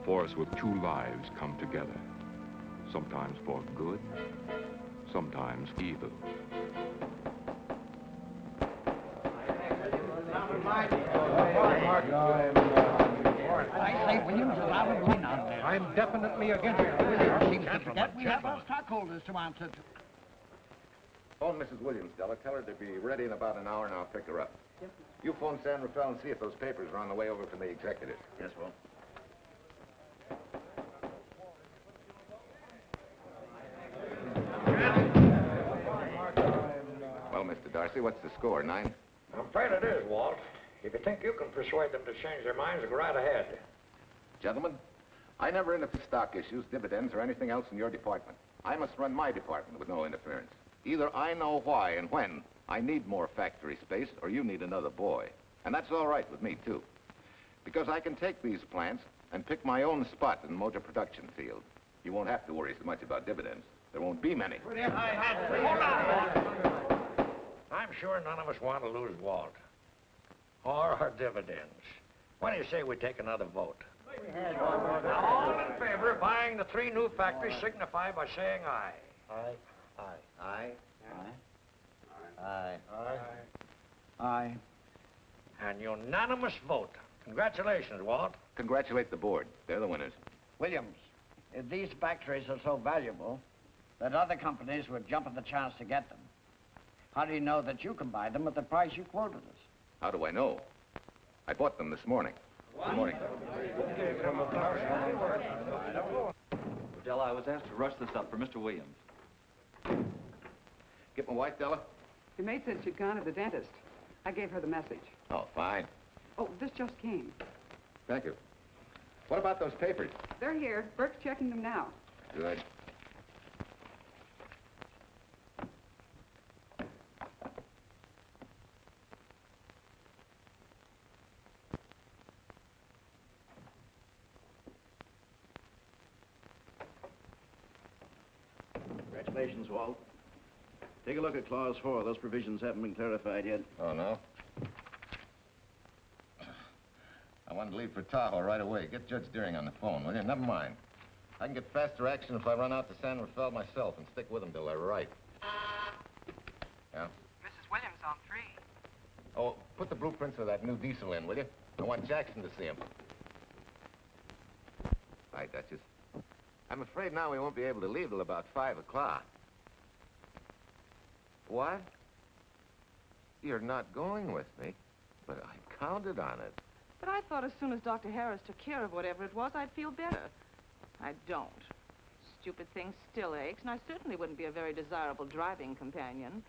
force with two lives come together, sometimes for good, sometimes evil. I say, Williams, I would win on this. I'm definitely against it. Seems to forget we have our stockholders to answer to. Phone Mrs. Williams, Della. Tell her to be ready in about an hour, and I'll pick her up. Yep. You phone San Rafael and see if those papers are on the way over from the executive. Yes, Will. Well, Mr. Darcy, what's the score? 9? I'm afraid it is, Walt. If you think you can persuade them to change their minds, go right ahead. Gentlemen, I never interfere stock issues, dividends, or anything else in your department. I must run my department with no interference. Either I know why and when I need more factory space, or you need another boy. And that's all right with me, too. Because I can take these plants and pick my own spot in the motor production field. You won't have to worry so much about dividends. There won't be many. Hold on, Walt. I'm sure none of us want to lose Walt. Or our dividends. Why do you say we take another vote? Now, all in favor of buying the 3 new factories signify by saying aye. Aye. Aye. Aye. Aye. An unanimous vote. Congratulations, Walt. Congratulate the board. They're the winners. Williams, if these factories are so valuable that other companies would jump at the chance to get them, how do you know that you can buy them at the price you quoted us? How do I know? I bought them this morning. Good morning. Della, I was asked to rush this up for Mr. Williams. Get my wife, Della? Your maid said she'd gone to the dentist. I gave her the message. Oh, fine. Oh, this just came. Thank you. What about those papers? They're here. Burke's checking them now. Good. Congratulations, Walt. Take a look at Clause 4. Those provisions haven't been clarified yet. Oh, no? I wanted to leave for Tahoe right away. Get Judge Deering on the phone, will you? Never mind. I can get faster action if I run out to San Rafael myself and stick with them till they're right. Yeah? Mrs. Williams on 3. Oh, put the blueprints of that new diesel in, will you? I want Jackson to see him. Hi, Duchess. I'm afraid now we won't be able to leave till about 5 o'clock. What? You're not going with me, but I counted on it. But I thought as soon as Dr. Harris took care of whatever it was, I'd feel better. I don't. Stupid thing still aches, and I certainly wouldn't be a very desirable driving companion.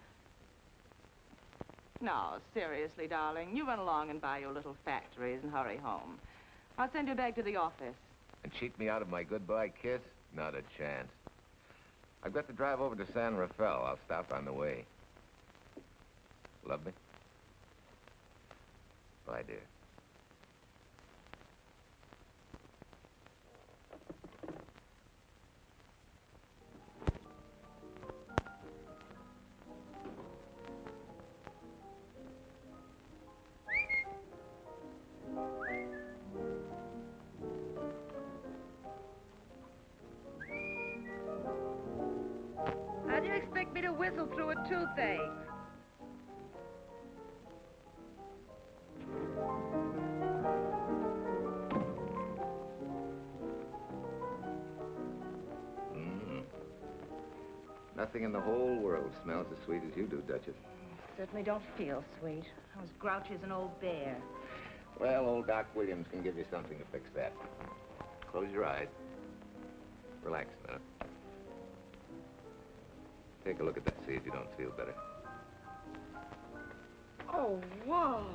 Now, seriously, darling, you run along and buy your little factories and hurry home. I'll send you back to the office. And cheat me out of my goodbye kiss? Not a chance. I've got to drive over to San Rafael. I'll stop on the way. Love me? Bye, dear. How do you expect me to whistle through a toothache? Nothing in the whole world smells as sweet as you do, Duchess. Certainly don't feel sweet. I was grouchy as an old bear. Well, old Doc Williams can give you something to fix that. Close your eyes. Relax a minute. Take a look at that, see if you don't feel better. Oh, Walt.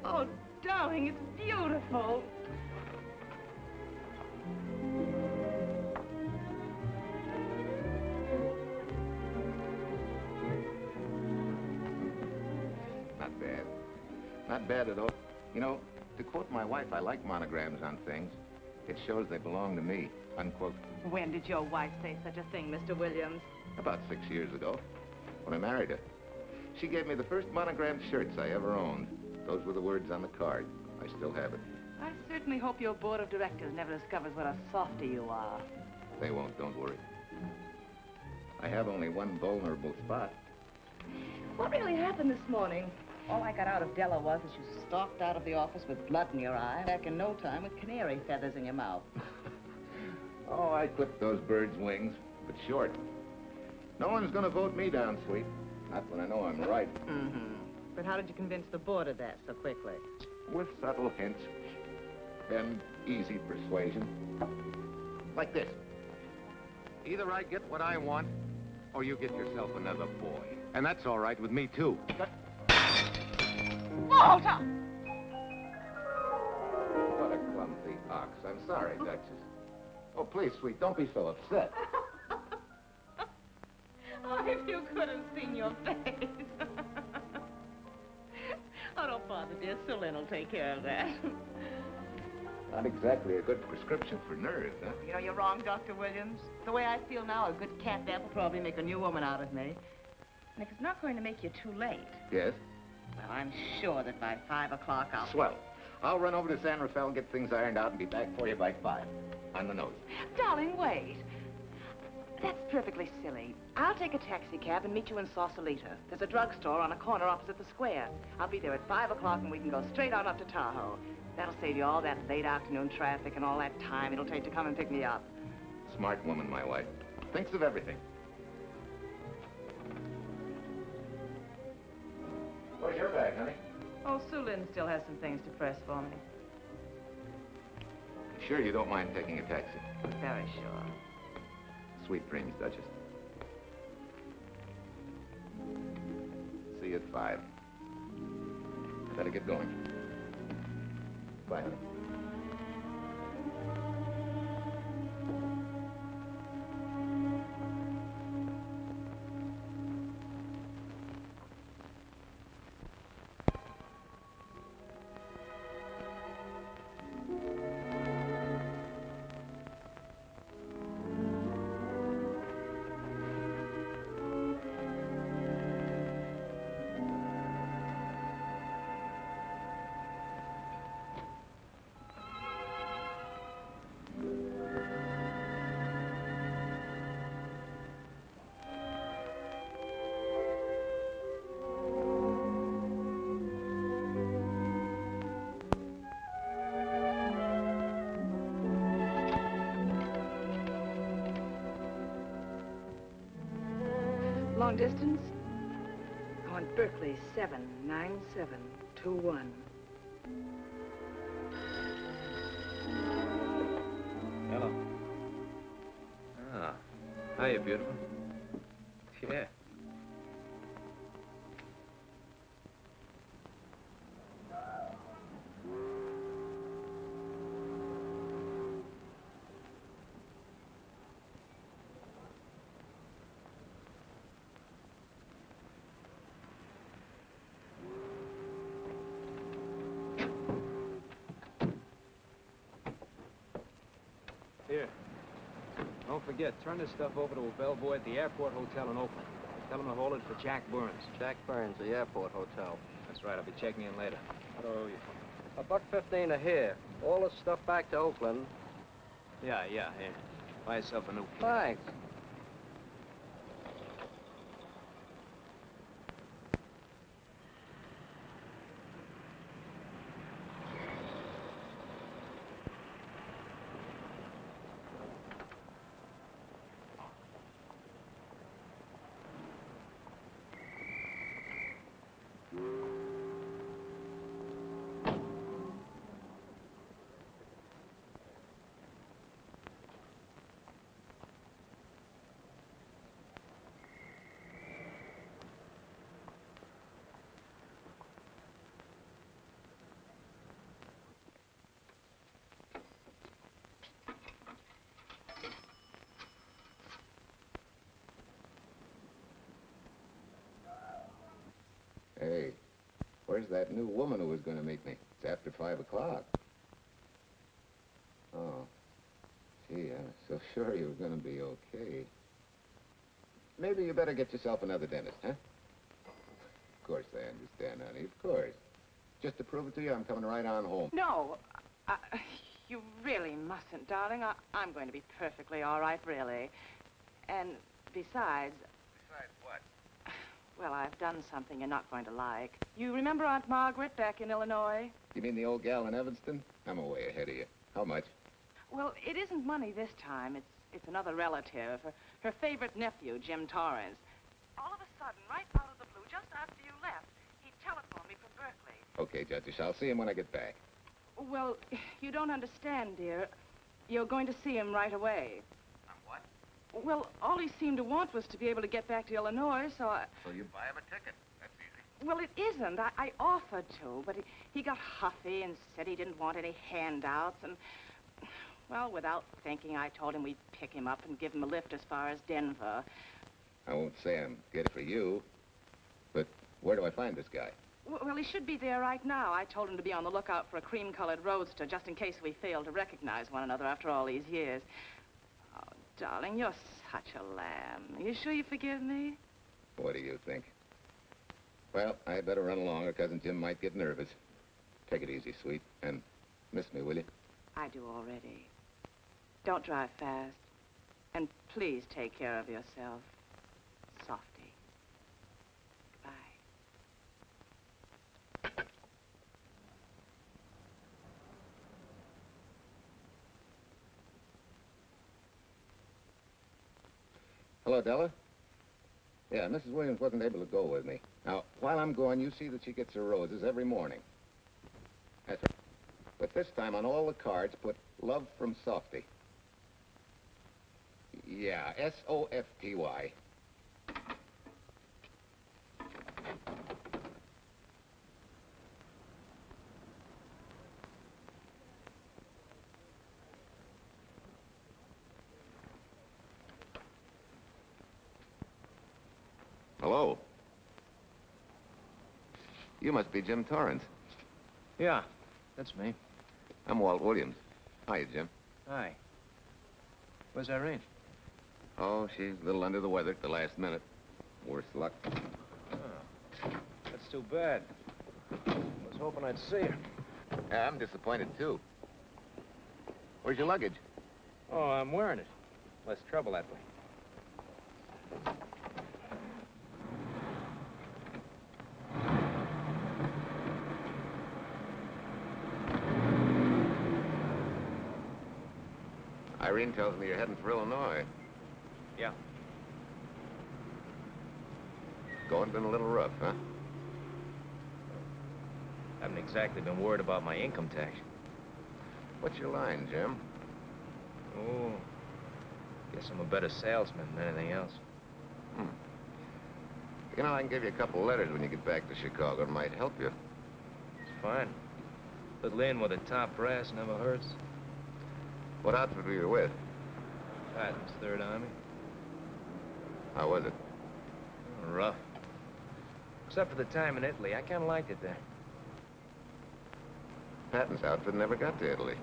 Oh, darling, it's beautiful. Not bad. Not bad at all. You know, to quote my wife, I like monograms on things. It shows they belong to me, unquote. When did your wife say such a thing, Mr. Williams? About 6 years ago, when I married her. She gave me the first monogrammed shirts I ever owned. Those were the words on the card. I still have it. I certainly hope your board of directors never discovers what a softy you are. They won't, don't worry. I have only one vulnerable spot. What really happened this morning? All I got out of Della was that you stalked out of the office with blood in your eye, back in no time with canary feathers in your mouth. Oh, I clipped those birds' wings, but short. No one's gonna vote me down, sweet. Not when I know I'm right. Mm-hmm. But how did you convince the board of that so quickly? With subtle hints and easy persuasion. Like this. Either I get what I want, or you get yourself another boy. And that's all right with me, too. Walter! What a clumsy ox. I'm sorry, Duchess. Oh, please, sweet, don't be so upset. Oh, if you could have seen your face. Oh, don't bother, dear. Sue Lynn will take care of that. Not exactly a good prescription for nerves, huh? You know, you're wrong, Dr. Williams. The way I feel now, a good cat nap will probably make a new woman out of me. And if it's not going to make you too late, Yes? well, I'm sure that by 5 o'clock I'll... Swell. I'll run over to San Rafael, get things ironed out, and be back for you by 5. On the nose. Darling, wait. That's perfectly silly. I'll take a taxi cab and meet you in Sausalito. There's a drugstore on a corner opposite the square. I'll be there at 5 o'clock and we can go straight on up to Tahoe. That'll save you all that late afternoon traffic and all that time it'll take to come and pick me up. Smart woman, my wife. Thinks of everything. Where's your bag, honey? Oh, Sue Lynn still has some things to press for me. Sure you don't mind taking a taxi? Very sure. Sweet dreams, Duchess. See you at 5. I better get going. Bye, honey. Long distance? I want Berkeley 79721. Hello. Ah. Hiya, beautiful. Yeah. Here. Don't forget, turn this stuff over to a bellboy at the Airport Hotel in Oakland. Tell him to hold it for Jack Burns. Jack Burns, the Airport Hotel. That's right, I'll be checking in later. So, $1.15 a here. All this stuff back to Oakland. Yeah, here. Buy yourself a new key. Thanks. Hey, where's that new woman who was going to meet me? It's after 5 o'clock. Oh, gee, I was so sure you were going to be okay. Maybe you better get yourself another dentist, huh? Of course I understand, honey, of course. Just to prove it to you, I'm coming right on home. No, You really mustn't, darling. I'm going to be perfectly all right, really. And besides... Besides what? Well, I've done something you're not going to like. You remember Aunt Margaret back in Illinois? You mean the old gal in Evanston? I'm way ahead of you. How much? Well, it isn't money this time. It's another relative. Her favorite nephew, Jim Torrance. All of a sudden, right out of the blue, just after you left, he telephoned me from Berkeley. Okay, Judge, I'll see him when I get back. Well, you don't understand, dear. You're going to see him right away. What? Well, all he seemed to want was to be able to get back to Illinois, so I... So you buy him a ticket. That's easy. Well, it isn't. I offered to, but he got huffy and said he didn't want any handouts, and... Well, without thinking, I told him we'd pick him up and give him a lift as far as Denver. I won't say I'm good for you, but where do I find this guy? Well, he should be there right now. I told him to be on the lookout for a cream-colored roadster, just in case we fail to recognize one another after all these years. Oh, darling, you're such a lamb. Are you sure you forgive me? What do you think? Well, I better run along, or Cousin Jim might get nervous. Take it easy, sweet, and miss me, will you? I do already. Don't drive fast. And please take care of yourself. Softy. Bye. Hello, Della. Yeah, Mrs. Williams wasn't able to go with me. Now, while I'm gone, you see that she gets her roses every morning. That's right. But this time, on all the cards, put love from Softy. Yeah, S-O-F-T-Y. Hello. You must be Jim Torrance. Yeah, that's me. I'm Walt Williams. Hiya, Jim. Hi. Where's Irene? Oh, she's a little under the weather at the last minute. Worse luck. Oh, that's too bad. I was hoping I'd see her. Yeah, I'm disappointed, too. Where's your luggage? Oh, I'm wearing it. Less trouble that way. Irene tells me you're heading for Illinois. Yeah. Going been a little rough, huh? Haven't exactly been worried about my income tax. What's your line, Jim? Oh, guess I'm a better salesman than anything else. You know, I can give you a couple letters when you get back to Chicago. It might help you. It's fine. Little in with a top brass never hurts. What outfit were you with? Patton's Third Army. How was it? Rough. Except for the time in Italy. I kind of liked it there. Patton's outfit never got to Italy.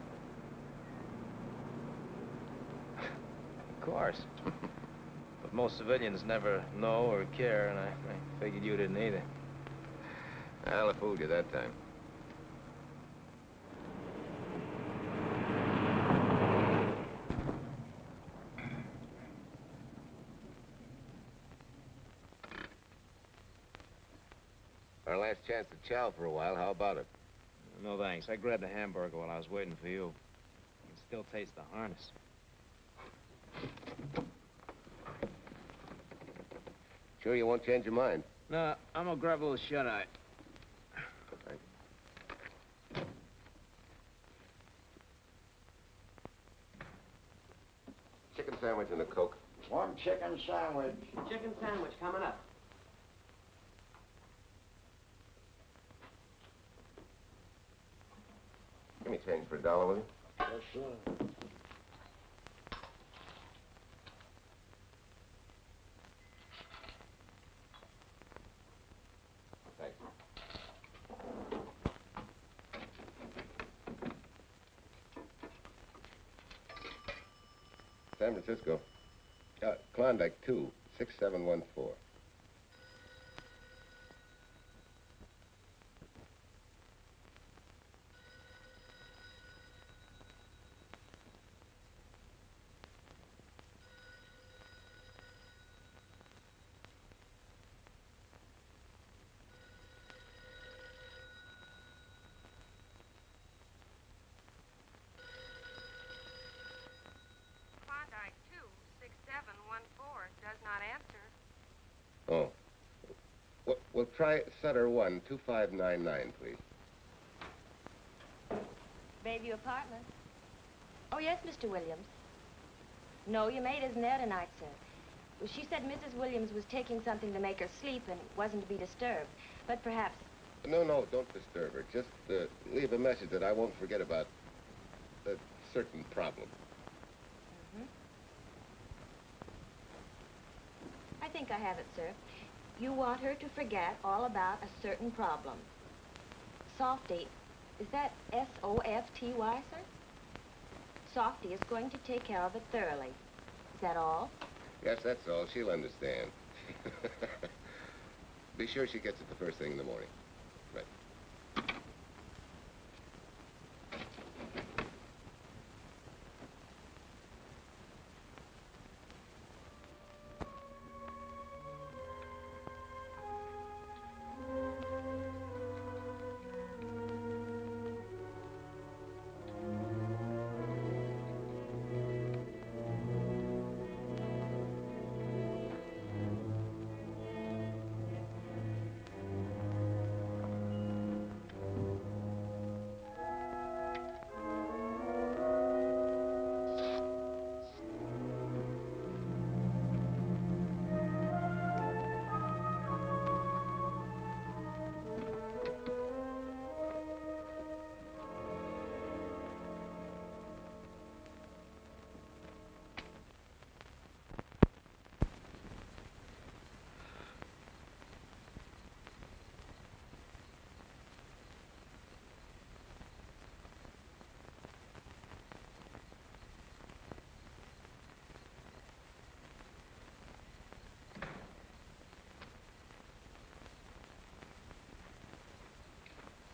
Of course. But most civilians never know or care, and I figured you didn't either. Well, I fooled you that time. Our last chance to chow for a while. How about it? No, thanks. I grabbed a hamburger while I was waiting for you. I can still taste the harness. Sure you won't change your mind? No, I'm gonna grab a little shut-eye. Chicken sandwich and a Coke. One chicken sandwich. Chicken sandwich coming up. Give me change for $1, will you? Yes, sir. Thanks. San Francisco. Klondike 2, 6714. Oh. We'll try Sutter 1, 2599, please. Bayview Apartment. Oh, yes, Mr. Williams. No, your maid isn't there tonight, sir. Well, she said Mrs. Williams was taking something to make her sleep and wasn't to be disturbed. But perhaps... No, don't disturb her. Just leave a message that I won't forget about a certain problem. I think I have it, sir. You want her to forget all about a certain problem. Softy, is that S-O-F-T-Y, sir? Softy is going to take care of it thoroughly. Is that all? Yes, that's all. She'll understand. Be sure she gets it the first thing in the morning. Right.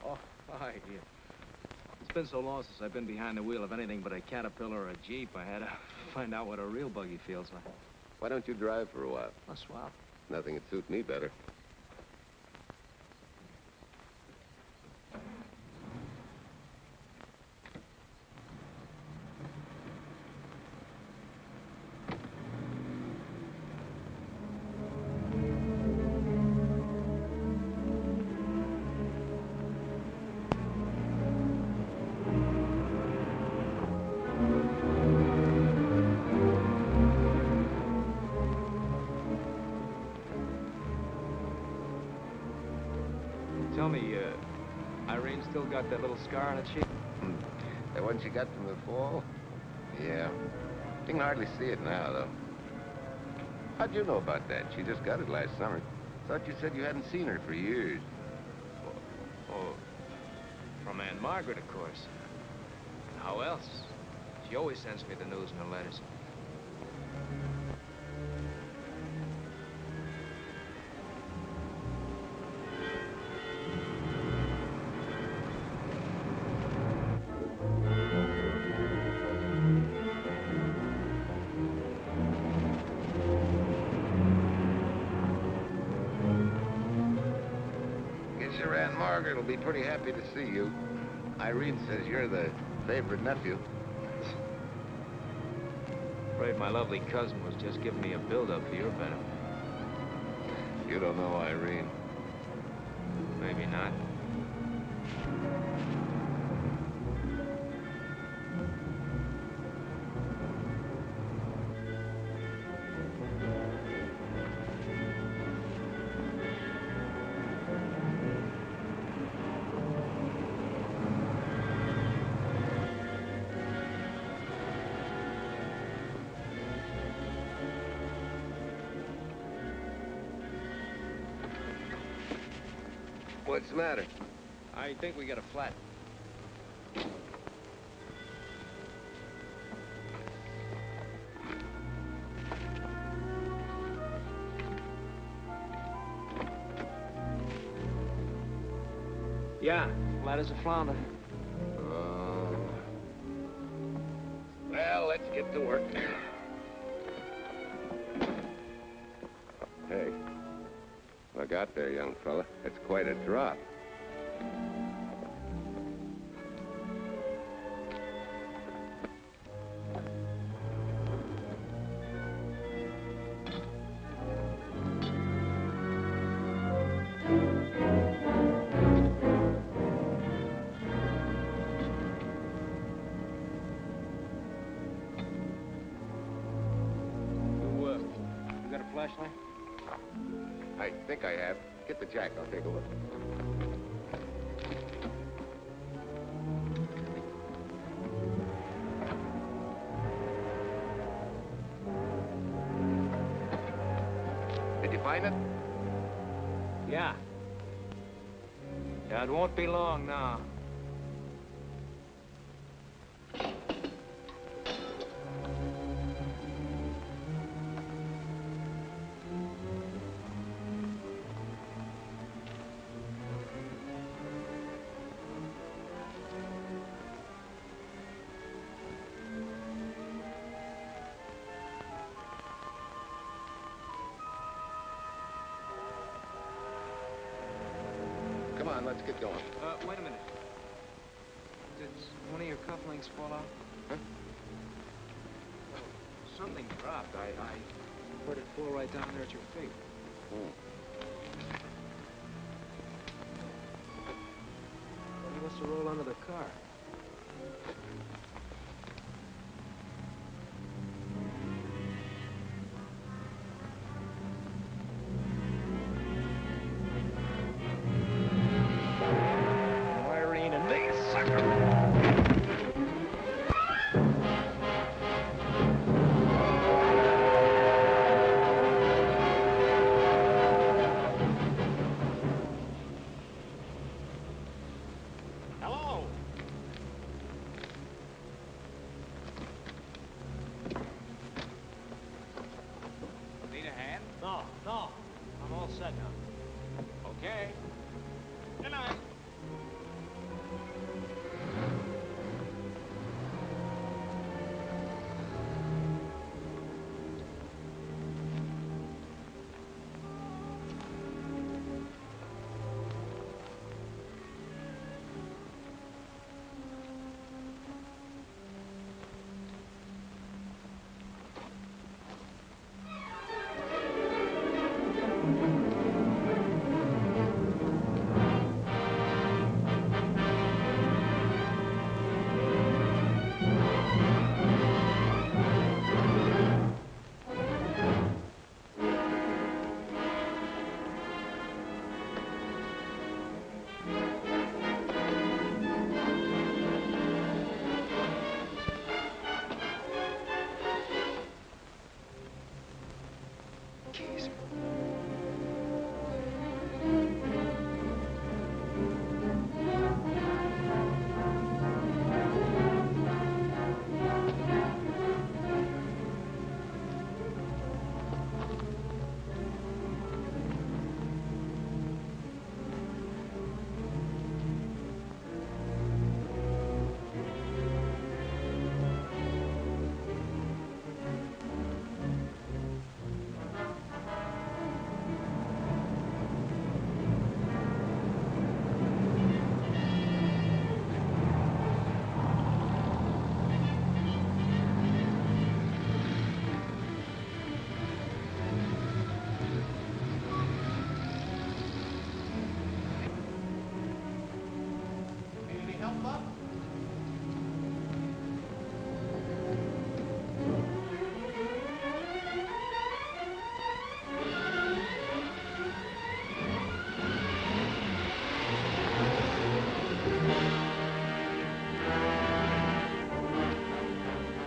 Oh, hi. It's been so long since I've been behind the wheel of anything but a Caterpillar or a Jeep. I had to find out what a real buggy feels like. Why don't you drive for a while? A swap. Nothing would suit me better. Tell me, Irene still got that little scar on her cheek? That one she got from the fall? Yeah. You can hardly see it now, though. How'd you know about that? She just got it last summer. Thought you said you hadn't seen her for years. Oh, from Aunt Margaret, of course. How else? She always sends me the news in her letters. Your Aunt Margaret will be pretty happy to see you. Irene says you're the favorite nephew. Afraid my lovely cousin was just giving me a build-up for your benefit. You don't know Irene. Maybe not. What's the matter? I think we got a flat. Yeah, flat as a flounder. Well, let's get to work. Hey, look out there, young fella. It's quite a drop. I think I have. Get the jack. I'll take a look. Did you find it? Yeah. Yeah, it won't be long now. Come on, let's get going. Wait a minute. Did one of your cufflinks fall out? Huh? Something dropped. I heard it fall right down there at your feet. Well, he must have rolled under the car. Irene and me, sucker! Hello. Need a hand? No. I'm all set now. Okay. Good night. Keys.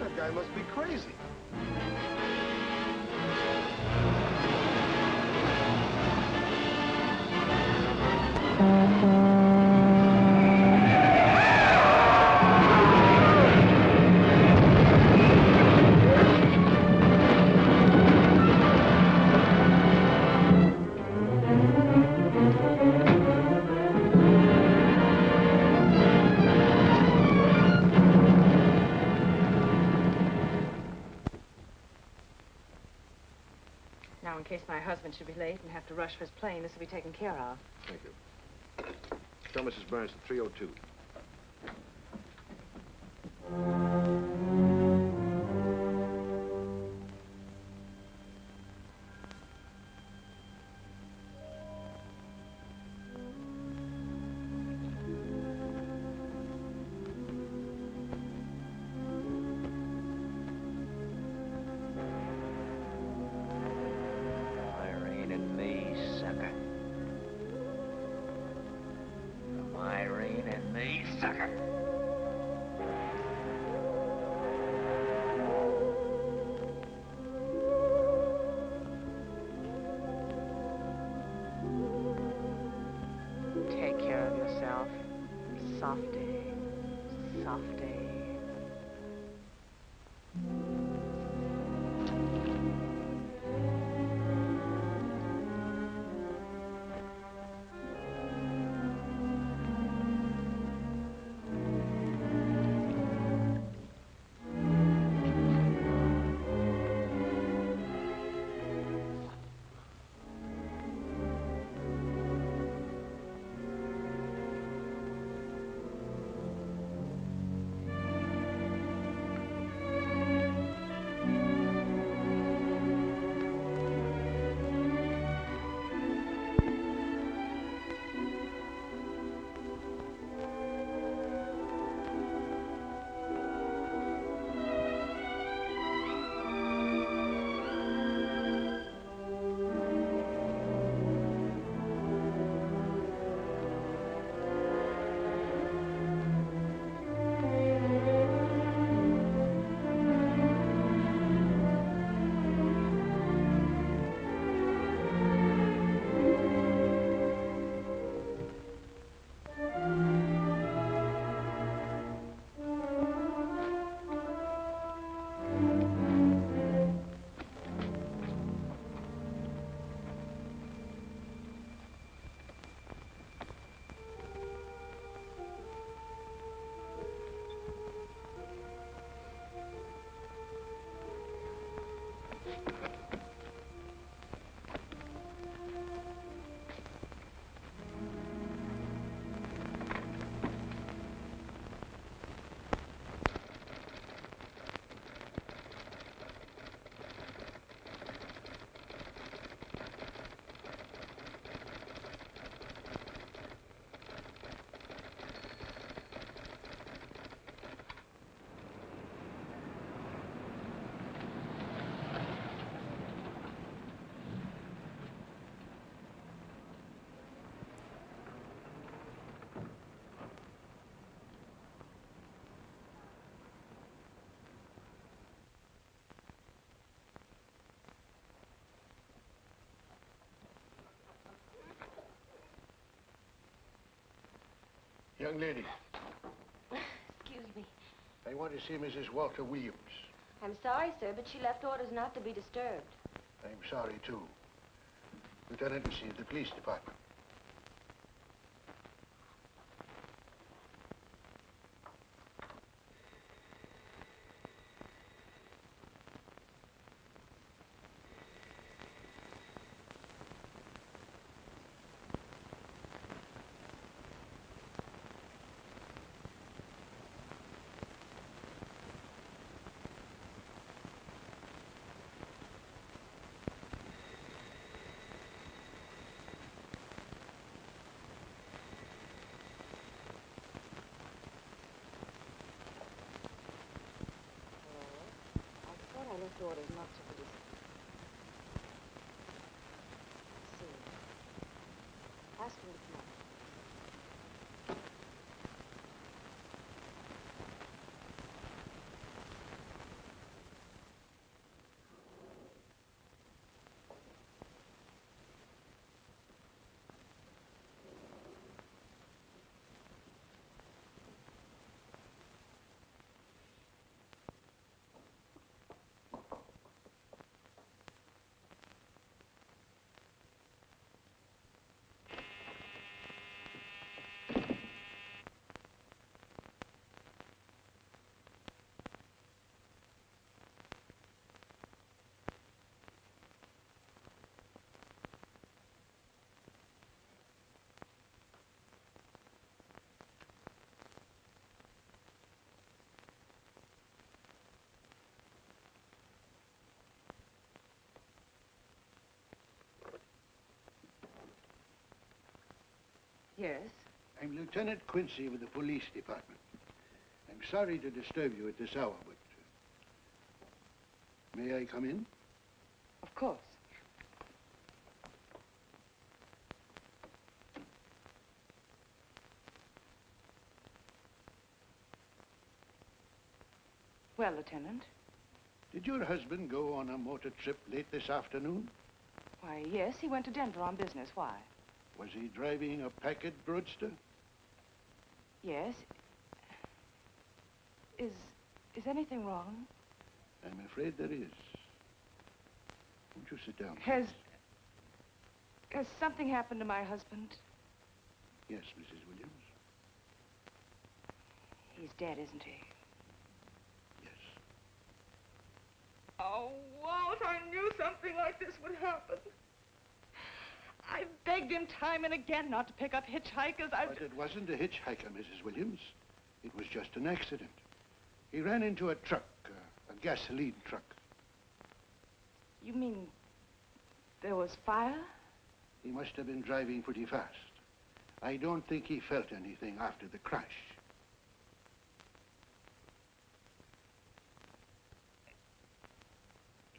That guy must be crazy. Now, in case my husband should be late and have to rush for his plane, this will be taken care of. Thank you. Tell Mrs. Burns to 302. sucker. From Irene and me, sucker. Take care of yourself. Softy. Softy. Young lady, Excuse me. I want to see Mrs. Walter Williams. I'm sorry, sir, but she left orders not to be disturbed. I'm sorry, too. Lieutenant, you see, the police department. I left orders not to be disturbed. See. Ask him to come up. Yes? I'm Lieutenant Quincy with the police department. I'm sorry to disturb you at this hour, but... may I come in? Of course. Well, Lieutenant? Did your husband go on a motor trip late this afternoon? Why, yes, he went to Denver on business. Why? Was he driving a Packard roadster? Yes. Is anything wrong? I'm afraid there is. Won't you sit down, Has please? something happened to my husband? Yes, Mrs. Williams. He's dead, isn't he? Yes. Oh, Walt, I knew something like this would happen. I begged him time and again not to pick up hitchhikers. But it wasn't a hitchhiker, Mrs. Williams. It was just an accident. He ran into a truck, a gasoline truck. You mean there was fire? He must have been driving pretty fast. I don't think he felt anything after the crash.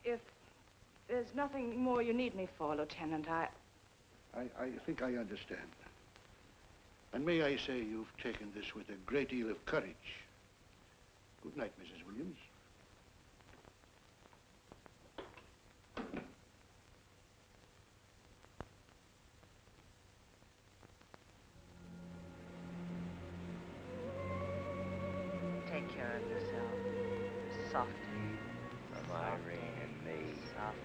If there's nothing more you need me for, Lieutenant, I think I understand. And may I say you've taken this with a great deal of courage. Good night, Mrs. Williams. take care of yourself. Softly. From Irene and me. Softly.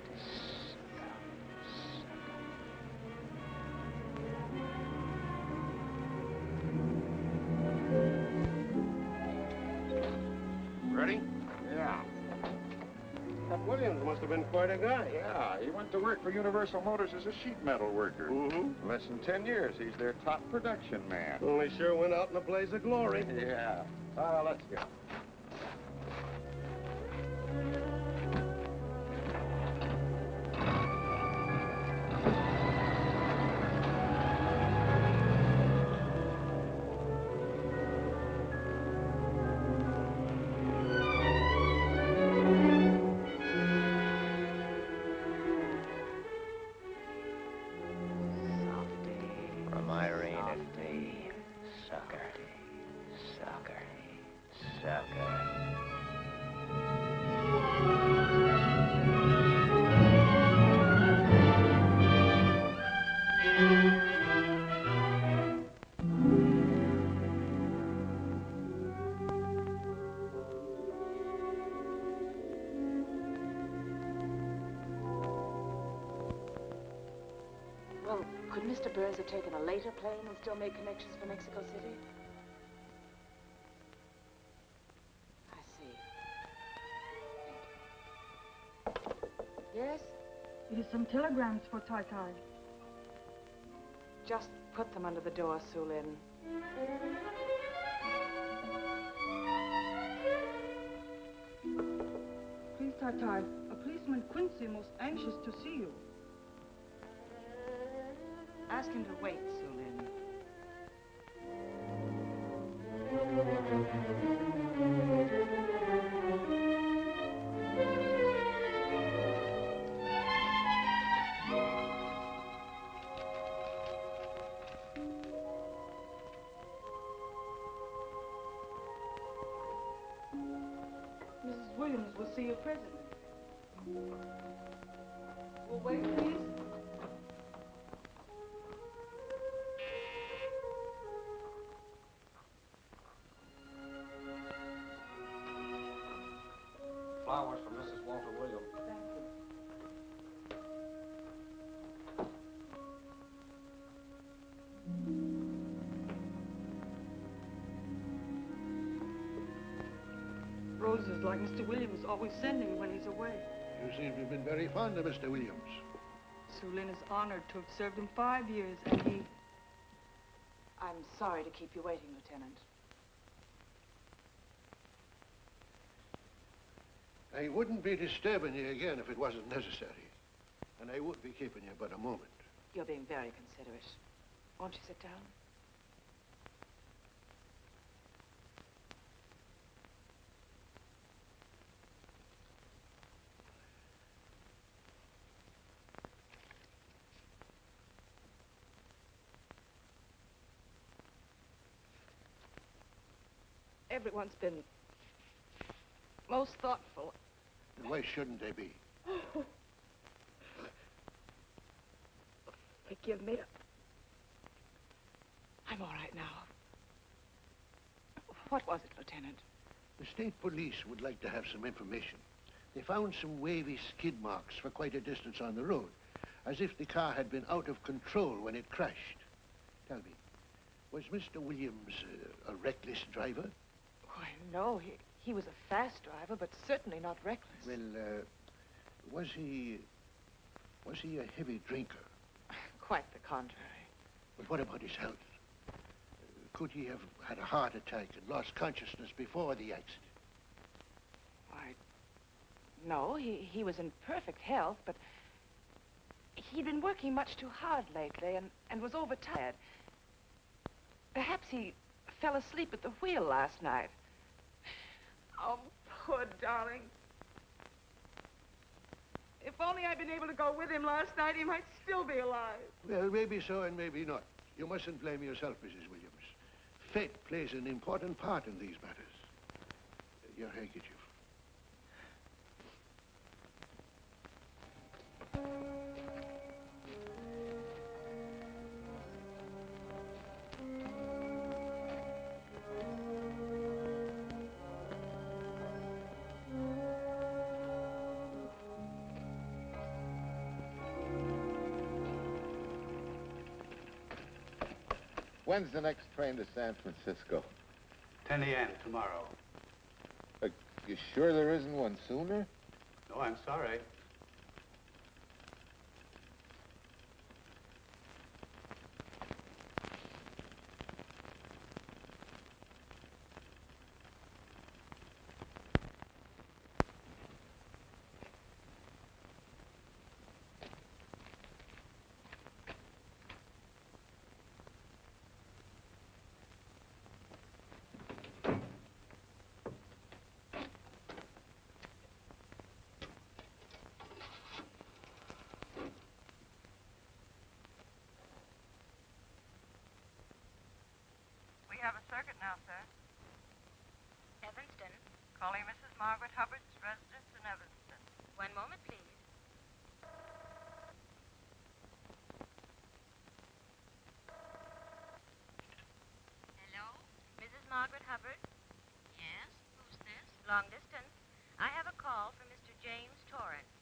Ready? Yeah. That Williams must have been quite a guy. Yeah, he went to work for Universal Motors as a sheet metal worker. Mm-hmm. Less than 10 years, he's their top production man. Well, he sure went out in a blaze of glory. Yeah. Let's go. From Irene and me. Sucker. Sucker. Sucker. Well, could Mr. Burns have taken a later plane and still made connections for Mexico City? I see. Yes? It is some telegrams for Tai Tai. Just put them under the door, Su Lin. Please, Tai Tai, a policeman Quincy most anxious to see you. Ask him to wait, Su Lin. Mrs. Williams will see you presently. Will wait, please. Flowers for Mrs. Walter Williams. Thank you. Roses like Mr. Williams always sending when he's away. You seem to have been very fond of Mr. Williams. Su Lin is honored to have served him 5 years, and he... I'm sorry to keep you waiting, Lieutenant. I wouldn't be disturbing you again if it wasn't necessary. And I would be keeping you but a moment. You're being very considerate. Won't you sit down? Everyone's been most thoughtful. And why shouldn't they be? Forgive me. I'm all right now. What was it, Lieutenant? The state police would like to have some information. They found some wavy skid marks for quite a distance on the road, as if the car had been out of control when it crashed. Tell me, was Mr. Williams a reckless driver? Why, no. He was a fast driver, but certainly not reckless. Well, was he a heavy drinker? Quite the contrary. But what about his health? Could he have had a heart attack and lost consciousness before the accident? Why, no. He was in perfect health, but he'd been working much too hard lately and was overtired. Perhaps he fell asleep at the wheel last night. Oh, poor darling. If only I'd been able to go with him last night, he might still be alive. Well, maybe so and maybe not. You mustn't blame yourself, Mrs. Williams. Fate plays an important part in these matters. Your handkerchief. When's the next train to San Francisco? 10 a.m. tomorrow. You sure there isn't one sooner? No, I'm sorry. We have a circuit now, sir. Evanston. Calling Mrs. Margaret Hubbard's residence in Evanston. One moment, please. Hello? Mrs. Margaret Hubbard? Yes? Who's this? Long distance. I have a call from Mr. James Torrance.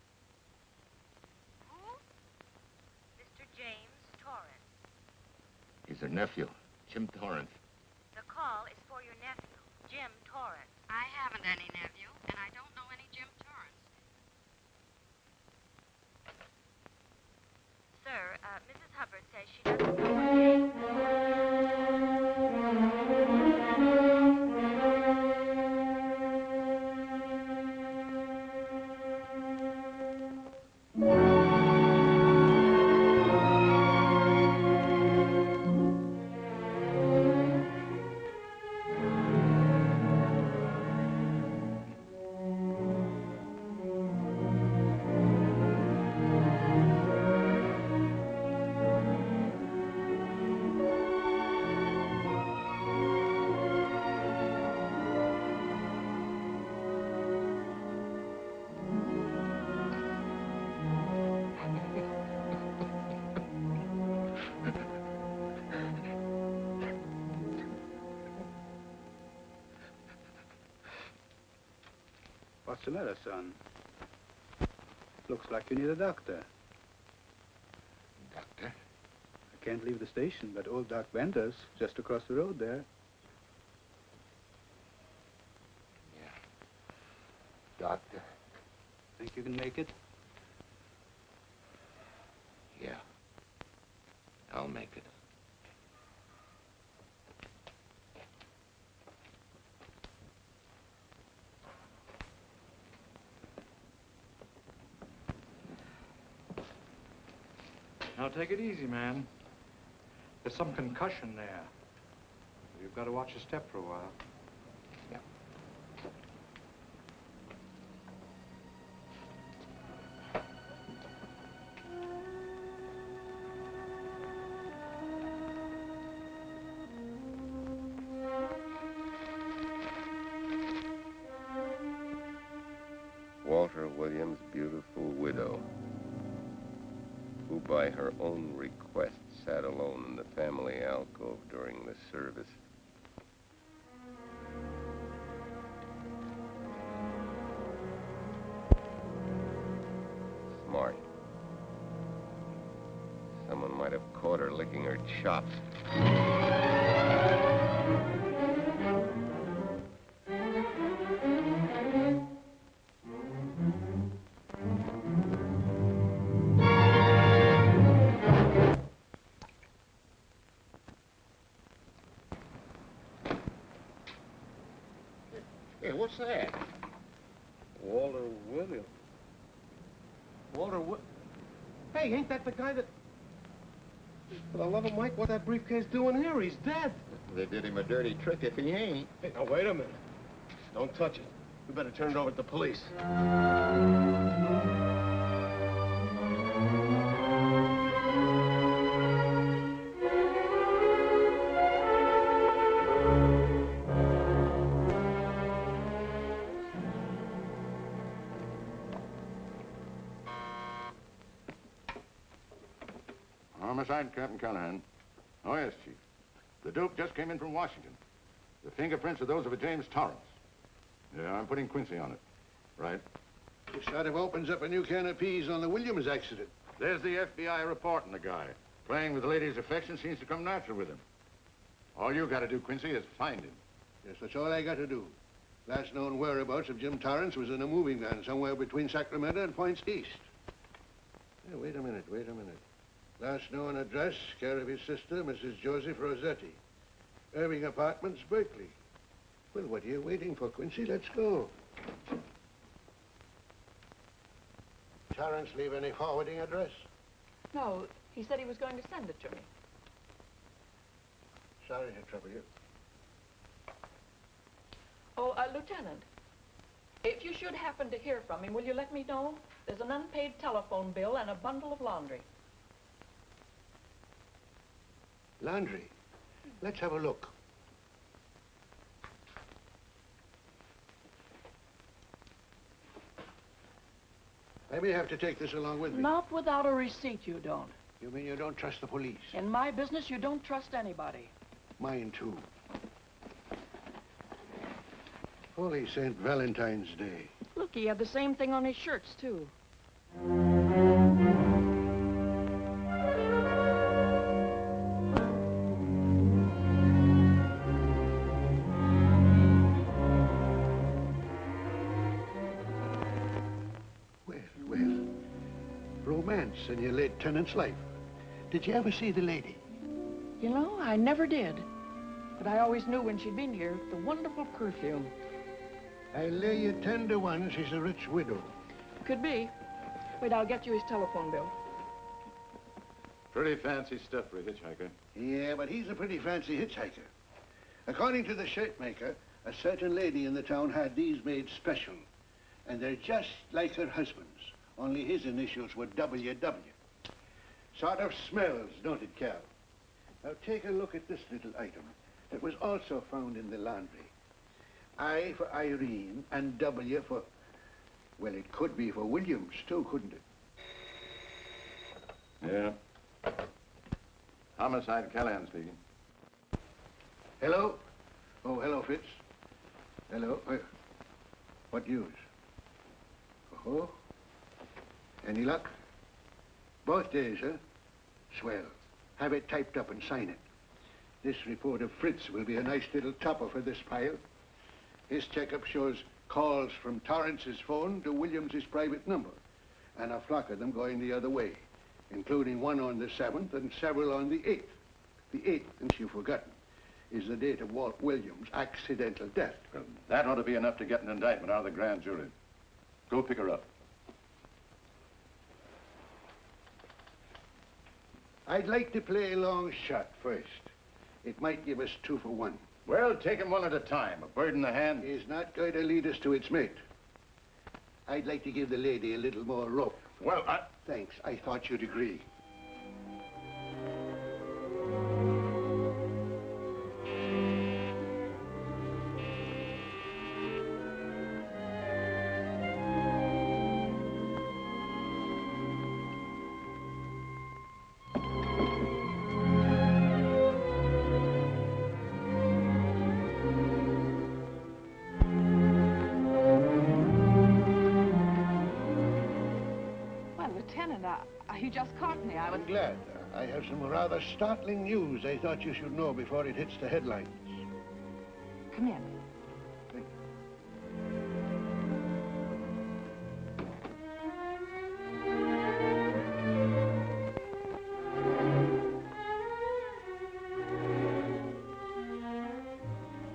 Who? Mr. James Torrance. He's her nephew, Jim Torrance. The call is for your nephew, Jim Torrance. I haven't any nephew, and I don't know any Jim Torrance. Sir, Mrs. Hubbard says she doesn't know what James What's the matter, son? Looks like you need a doctor. Doctor? I can't leave the station, but old Doc Bender's just across the road there. Doctor? Think you can make it? Yeah. I'll make it. Now, take it easy, man. There's some concussion there. You've got to watch your step for a while. Yeah. own request, sat alone in the family alcove during the service. Smart. Someone might have caught her licking her chops. Hey, what's that? Walter Williams. Hey, ain't that the guy that... For the love of Mike, what's that briefcase doing here? He's dead. They did him a dirty trick if he ain't. Hey, now, wait a minute. Don't touch it. We better turn it over to the police. Homicide, Captain Callahan. Oh, yes, Chief. The dope just came in from Washington. The fingerprints are those of a James Torrance. Yeah, I'm putting Quincy on it. Right. This sort of opens up a new can of peas on the Williams accident. There's the FBI reporting the guy. Playing with the lady's affection seems to come natural with him. All you got to do, Quincy, is find him. Yes, that's all I got to do. Last known whereabouts of Jim Torrance was in a moving van somewhere between Sacramento and Points East. Hey, wait a minute. Last known address, care of his sister, Mrs. Joseph Rossetti. Irving Apartments, Berkeley. Well, what are you waiting for, Quincy? Let's go. Torrance leave any forwarding address? No, he said he was going to send it to me. Sorry to trouble you. Oh, Lieutenant, if you should happen to hear from him, will you let me know? There's an unpaid telephone bill and a bundle of laundry. Laundry. Let's have a look. I may have to take this along with me. Not without a receipt, you don't. You mean you don't trust the police? In my business, you don't trust anybody. Mine, too. Holy St. Valentine's Day. Look, he had the same thing on his shirts, too. Romance in your late tenant's life. Did you ever see the lady? You know, I never did. But I always knew when she'd been here, the wonderful perfume. I lay you 10 to 1 she's a rich widow. Could be. Wait, I'll get you his telephone bill. Pretty fancy stuff for a hitchhiker. Yeah, but he's a pretty fancy hitchhiker. According to the shirt maker, a certain lady in the town had these made special. And they're just like her husband's. Only his initials were WW. Sort of smells, don't it, Cal? Now take a look at this little item that was also found in the laundry. I for Irene and W for... Well, it could be for Williams, too, couldn't it? Yeah. Homicide, Callahan speaking. Hello? Oh, hello, Fitz. Hello. What news? Oh? Any luck? Both days, huh? Swell. Have it typed up and sign it. This report of Fritz will be a nice little topper for this pile. His checkup shows calls from Torrance's phone to Williams's private number, and a flock of them going the other way, including one on the 7th and several on the 8th. The 8th, since you've forgotten, is the date of Walt Williams' accidental death. Well, that ought to be enough to get an indictment out of the grand jury. Go pick her up. I'd like to play a long shot first. It might give us 2 for 1. Well, take them one at a time. A bird in the hand is not going to lead us to its mate. I'd like to give the lady a little more rope. Well, Thanks. I thought you'd agree. You just caught me. I'm glad. I have some rather startling news I thought you should know before it hits the headlines. Come in.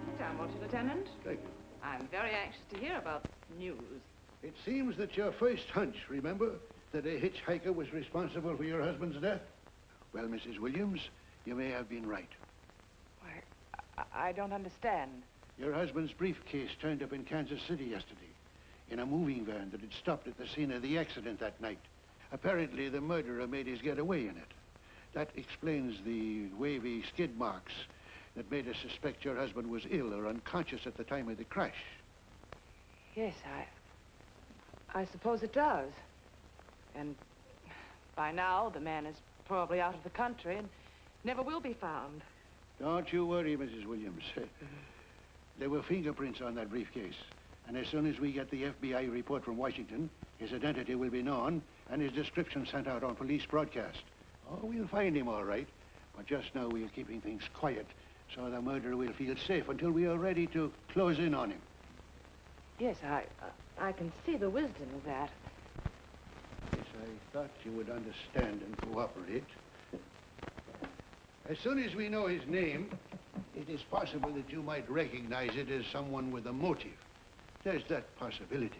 Sit down, won't you, Lieutenant? Thank you. I'm very anxious to hear about news. It seems that your first hunch, remember, that a hitchhiker was responsible for your husband's death? Well, Mrs. Williams, you may have been right. I don't understand. Your husband's briefcase turned up in Kansas City yesterday in a moving van that had stopped at the scene of the accident that night. Apparently, the murderer made his getaway in it. That explains the wavy skid marks that made us suspect your husband was ill or unconscious at the time of the crash. Yes, I suppose it does. And by now, the man is probably out of the country and never will be found. Don't you worry, Mrs. Williams. There were fingerprints on that briefcase. And as soon as we get the FBI report from Washington, his identity will be known and his description sent out on police broadcast. Oh, we'll find him all right. But just now we're keeping things quiet so the murderer will feel safe until we are ready to close in on him. Yes, I can see the wisdom of that. Yes, I thought you would understand and cooperate. As soon as we know his name, it is possible that you might recognize it as someone with a motive. There's that possibility.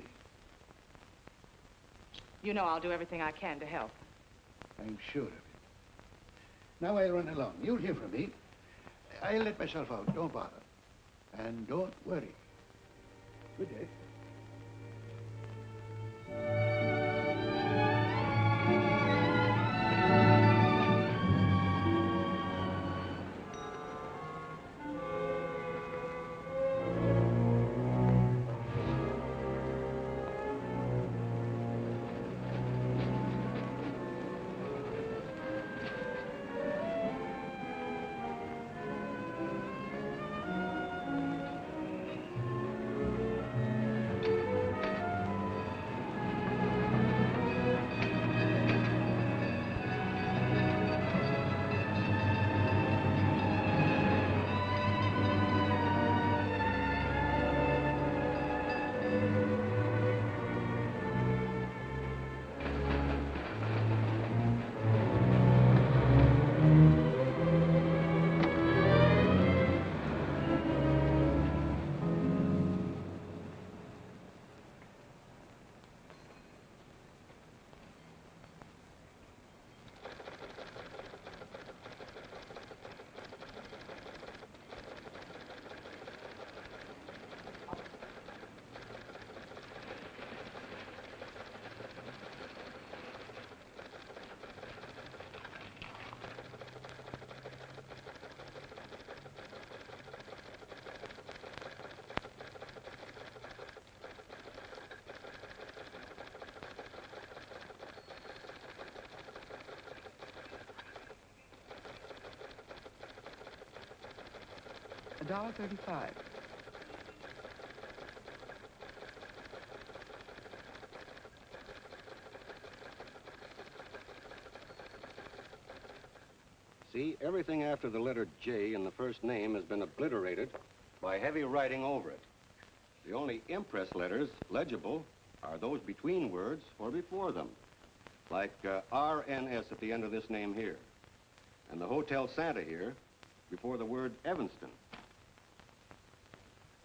You know I'll do everything I can to help. I'm sure of it. Now I'll run along. You'll hear from me. I'll let myself out. Don't bother. And don't worry. Good day. $1.35. See, everything after the letter J in the first name has been obliterated by heavy writing over it. The only impress letters legible are those between words or before them, like RNS at the end of this name here, and the Hotel Santa here before the word Evanston.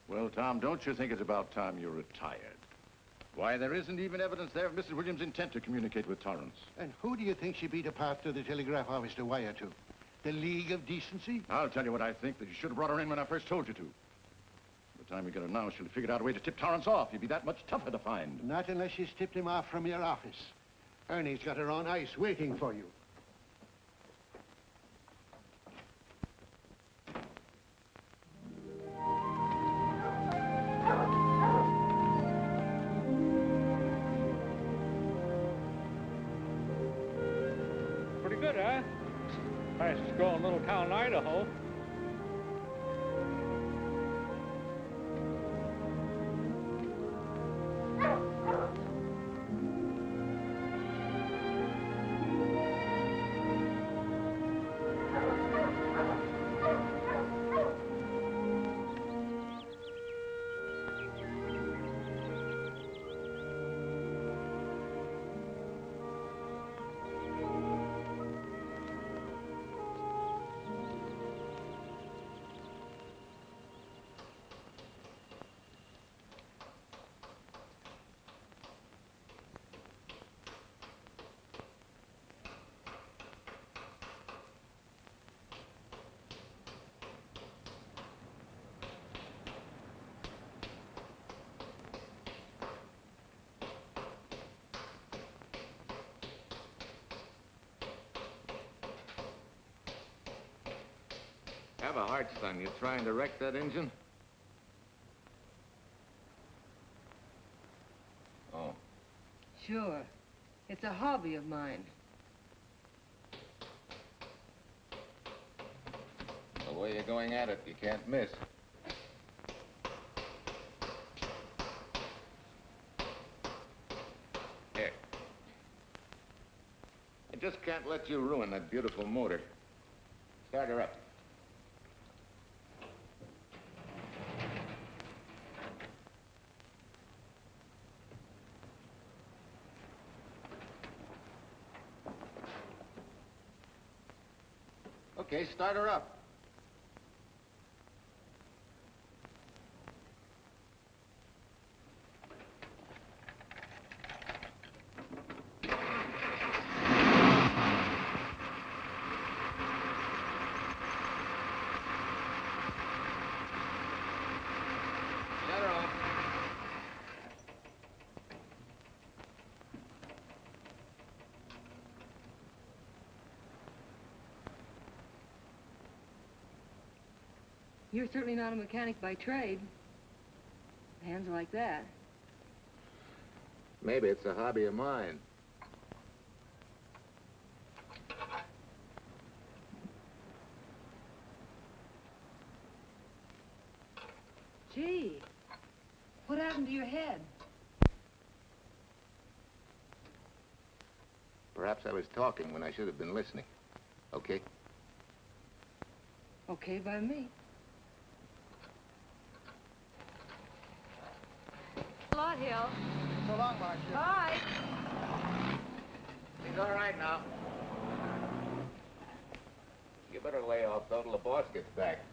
Well, Tom, don't you think it's about time you retired? Why, there isn't even evidence there of Mrs. Williams' intent to communicate with Torrance. And who do you think she beat apart to the telegraph office to wire to? The League of Decency? I'll tell you what I think, that you should have brought her in when I first told you to. By the time we get her now, she'll have figured out a way to tip Torrance off. He'd be that much tougher to find. Not unless she's tipped him off from your office. Ernie's got her on ice waiting for you. Pretty good, huh? Fastest growing little town in Idaho. Have a heart, son. You trying to wreck that engine? Oh. Sure. It's a hobby of mine. The way you're going at it, you can't miss. Here. I just can't let you ruin that beautiful motor. Start her up. Okay, start her up. Shut her off. You're certainly not a mechanic by trade. Hands like that. Maybe it's a hobby of mine. Gee, what happened to your head? Perhaps I was talking when I should have been listening. Okay? Okay by me. A lot, Hill. So long, Marcia. Bye. He's all right now. You better lay off though till the boss gets back.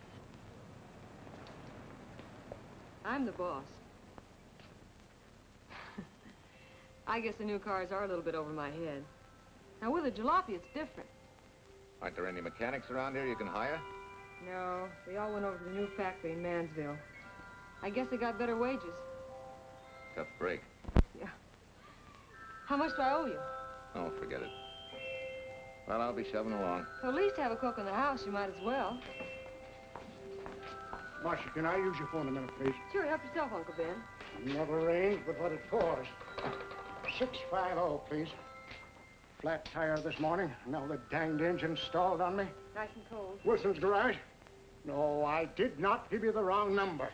I'm the boss. I guess the new cars are a little bit over my head. Now, with a jalopy, it's different. Aren't there any mechanics around here you can hire? No, they all went over to the new factory in Mansville. I guess they got better wages. Tough break. Yeah. How much do I owe you? Oh, forget it. Well, I'll be shoving along. Well, at least have a cook in the house. You might as well. Marcia, can I use your phone a minute, please? Sure, help yourself, Uncle Ben. Never arranged but what it was. 650, please. Flat tire this morning. Now the danged engine stalled on me. Nice and cold. Wilson's garage? No, I did not give you the wrong number.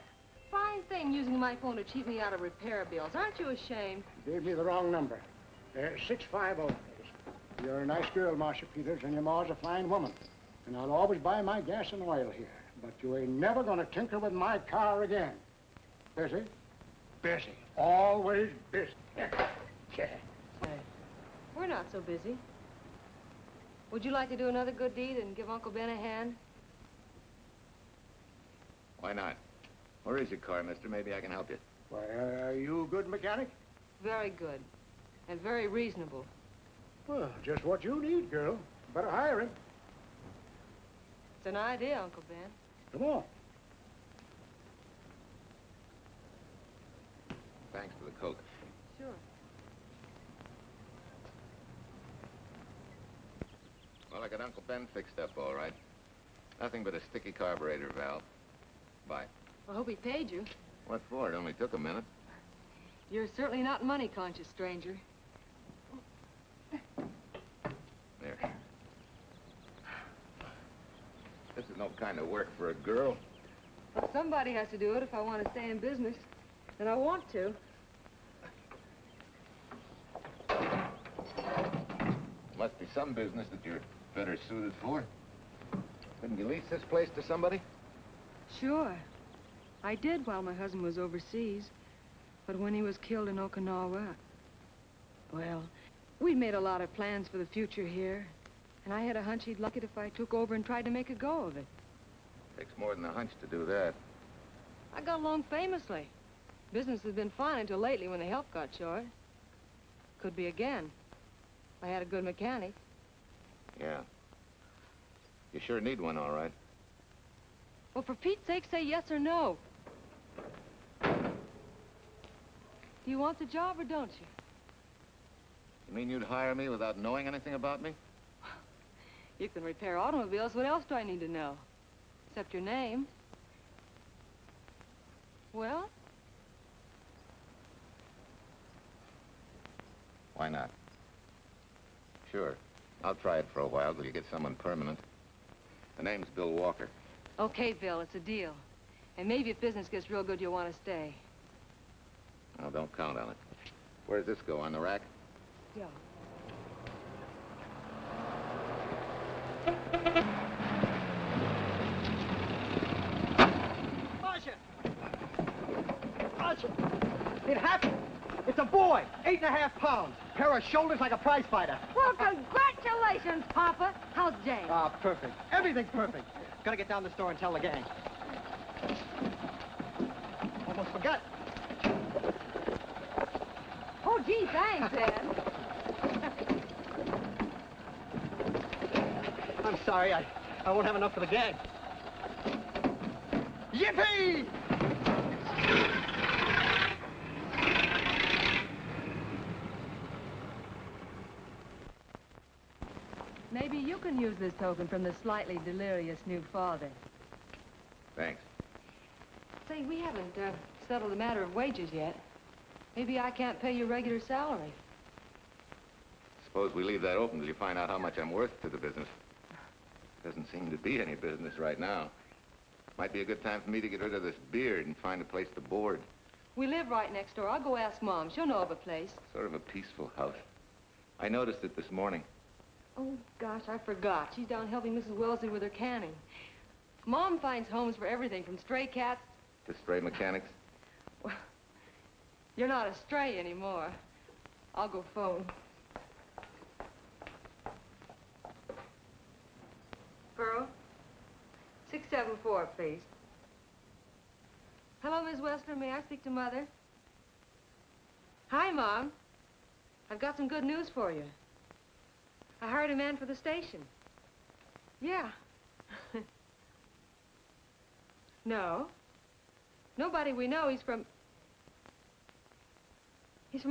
Fine thing using my phone to cheat me out of repair bills. Aren't you ashamed? You gave me the wrong number. 650, please. You're a nice girl, Marcia Peters, and your ma's a fine woman. And I'll always buy my gas and oil here. But you ain't never gonna tinker with my car again. Busy? Busy. Always busy. Say, we're not so busy. Would you like to do another good deed and give Uncle Ben a hand? Why not? Where is your car, mister? Maybe I can help you. Why, are you a good mechanic? Very good. And very reasonable. Well, just what you need, girl. Better hire him. It's an idea, Uncle Ben. Come on. Thanks for the Coke. Sure. Well, I got Uncle Ben fixed up all right. Nothing but a sticky carburetor valve. Bye. I hope he paid you. What for? It only took a minute. You're certainly not money-conscious, stranger. There. This is no kind of work for a girl. But somebody has to do it if I want to stay in business. And I want to. Must be some business that you're better suited for. Couldn't you lease this place to somebody? Sure. I did while my husband was overseas. But when he was killed in Okinawa, well, we made a lot of plans for the future here. And I had a hunch he'd like it if I took over and tried to make a go of it. Takes more than a hunch to do that. I got along famously. Business has been fine until lately when the help got short. Could be again. I had a good mechanic. Yeah. You sure need one, all right. Well, for Pete's sake, say yes or no. Do you want the job or don't you? You mean you'd hire me without knowing anything about me? You can repair automobiles. What else do I need to know? Except your name. Well? Why not? Sure. I'll try it for a while till you get someone permanent. The name's Bill Walker. Okay, Bill, it's a deal. And maybe if business gets real good, you'll want to stay. Oh, don't count on it. Where does this go, on the rack? Yeah. Marcia! Marcia! It happened! It's a boy, 8.5 pounds. Pair of shoulders like a prize fighter. Well, congratulations, Papa. How's Jane? Ah, perfect. Everything's perfect. Gotta get down to the store and tell the gang. Almost forgot. Oh, gee, thanks, Ed. I'm sorry, I won't have enough for the gang. Yippee! Maybe you can use this token from the slightly delirious new father. Thanks. Say, we haven't settled the matter of wages yet. Maybe I can't pay your regular salary. Suppose we leave that open till you find out how much I'm worth to the business. Doesn't seem to be any business right now. Might be a good time for me to get rid of this beard and find a place to board. We live right next door. I'll go ask Mom. She'll know of a place. Sort of a peaceful house. I noticed it this morning. Oh, gosh, I forgot. She's down helping Mrs. Wellesley with her canning. Mom finds homes for everything from stray cats... To stray mechanics? Well, you're not a stray anymore. I'll go phone. Pearl, 674, please. Hello, Miss Wessler. May I speak to Mother? Hi, Mom. I've got some good news for you. I hired a man for the station. Yeah. No. Nobody we know. He's from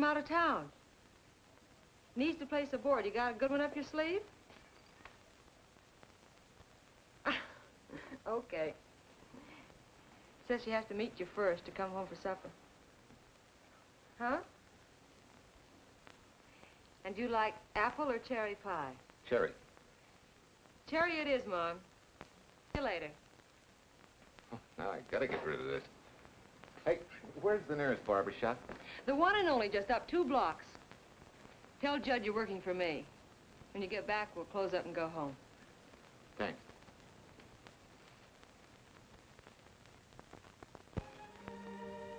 out of town. Needs to place a board. You got a good one up your sleeve? Okay. Says she has to meet you first to come home for supper. Huh? And you like apple or cherry pie? Cherry. Cherry it is, Mom. See you later. Oh, now I gotta get rid of this. Hey, where's the nearest barber shop? The one and only, just up 2 blocks. Tell Judd you're working for me. When you get back, we'll close up and go home. Thanks.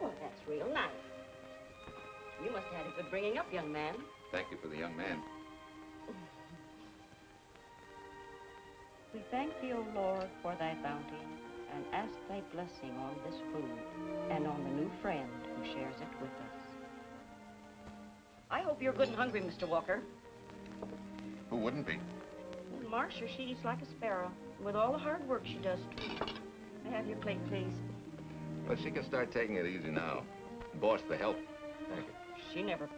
Well, that's real nice. You must have had a good bringing up, young man. Thank you for the young man. We thank thee, O Lord, for thy bounty, and ask thy blessing on this food, and on the new friend who shares it with us. I hope you're good and hungry, Mr. Walker. Who wouldn't be? Marcia, she eats like a sparrow, with all the hard work she does. May I have your plate, please? Well, she can start taking it easy now. Boss, the help. Thank you. She never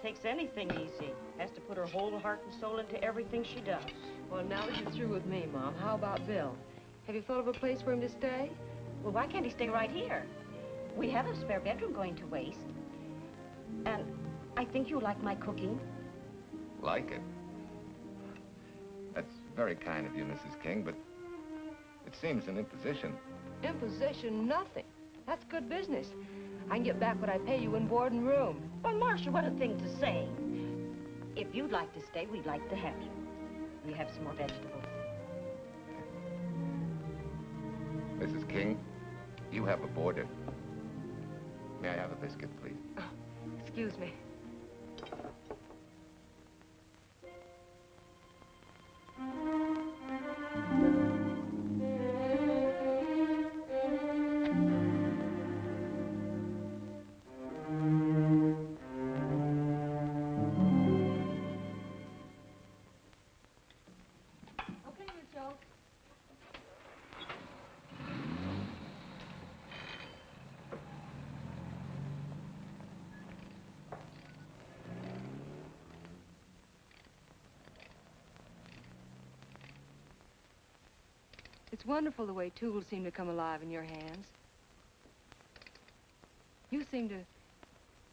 takes anything easy. Has to put her whole heart and soul into everything she does. Well, now that you're through with me, Mom, how about Bill? Have you thought of a place for him to stay? Well, why can't he stay right here? We have a spare bedroom going to waste. And I think you like my cooking. Like it? That's very kind of you, Mrs. King, but it seems an imposition. Imposition, nothing. That's good business. I can get back what I pay you in board and room. Well, Marcia, what a thing to say. If you'd like to stay, we'd like to have you. We have some more vegetables. Mrs. King, you have a boarder. May I have a biscuit, please? Oh, excuse me. It's wonderful the way tools seem to come alive in your hands. You seem to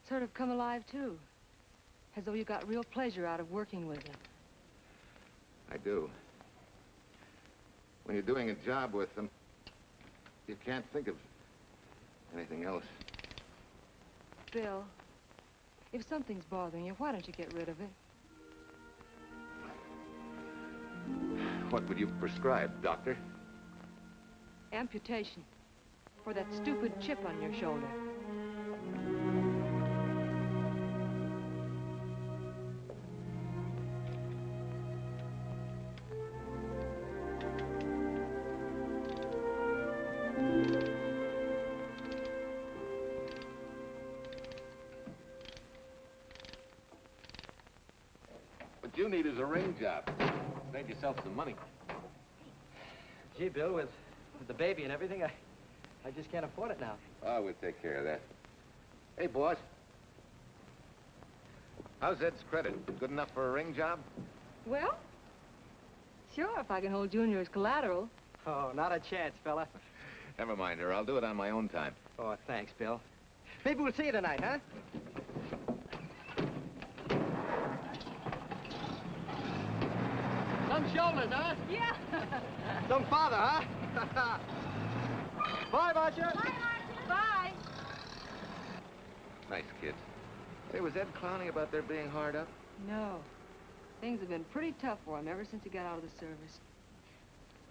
sort of come alive, too. As though you got real pleasure out of working with them. I do. When you're doing a job with them, you can't think of anything else. Bill, if something's bothering you, why don't you get rid of it? What would you prescribe, doctor? Amputation. For that stupid chip on your shoulder. What you need is a ring job. Save yourself some money. Gee, Bill, with the baby and everything, I just can't afford it now. Oh, we'll take care of that. Hey, boss. How's Ed's credit? Good enough for a ring job? Well, sure, if I can hold Junior as collateral. Oh, not a chance, fella. Never mind her. I'll do it on my own time. Oh, thanks, Bill. Maybe we'll see you tonight, huh? Some shoulders, huh? Yeah. Some father, huh? Bye, Marcia. Bye, Marcia. Bye. Nice kids. Say, was Ed clowning about their being hard up? No. Things have been pretty tough for him ever since he got out of the service.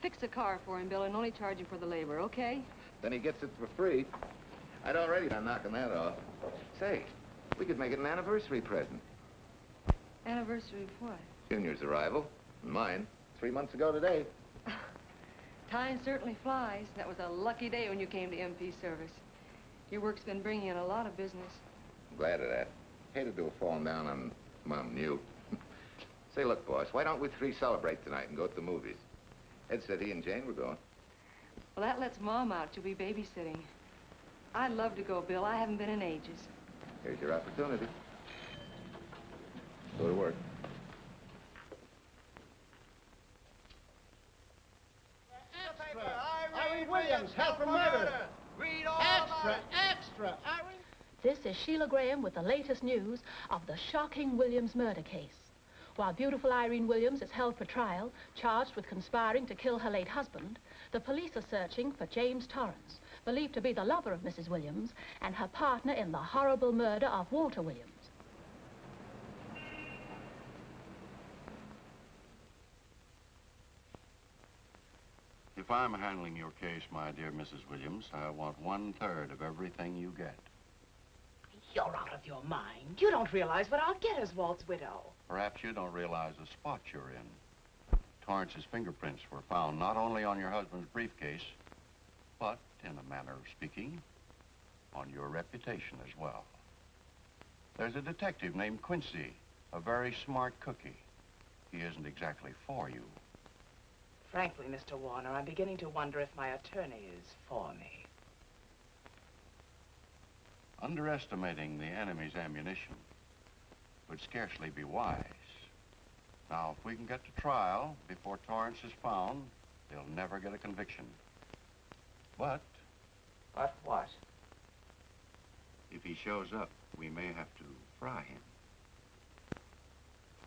Fix a car for him, Bill, and only charge him for the labor, okay? Then he gets it for free. I'd already been knocking that off. Say, we could make it an anniversary present. Anniversary of what? Junior's arrival, and mine, 3 months ago today. Time certainly flies. That was a lucky day when you came to MP service. Your work's been bringing in a lot of business. I'm glad of that. Hated to have fallen down on Mom and you. Say, look, boss, why don't we three celebrate tonight and go to the movies? Ed said he and Jane were going. Well, that lets Mom out. She'll be babysitting. I'd love to go, Bill. I haven't been in ages. Here's your opportunity. Go to work. Irene Williams, held for murder. Read all extra. Irene. This is Sheila Graham with the latest news of the shocking Williams murder case. While beautiful Irene Williams is held for trial, charged with conspiring to kill her late husband, the police are searching for James Torrance, believed to be the lover of Mrs. Williams and her partner in the horrible murder of Walter Williams. If I'm handling your case, my dear Mrs. Williams, I want 1/3 of everything you get. You're out of your mind. You don't realize what I'll get as Walt's widow. Perhaps you don't realize the spot you're in. Torrance's fingerprints were found not only on your husband's briefcase, but, in a manner of speaking, on your reputation as well. There's a detective named Quincy, a very smart cookie. He isn't exactly for you. Frankly, Mr. Warner, I'm beginning to wonder if my attorney is for me. Underestimating the enemy's ammunition would scarcely be wise. Now, if we can get to trial before Torrance is found, they'll never get a conviction. But... But what? if he shows up, we may have to fry him.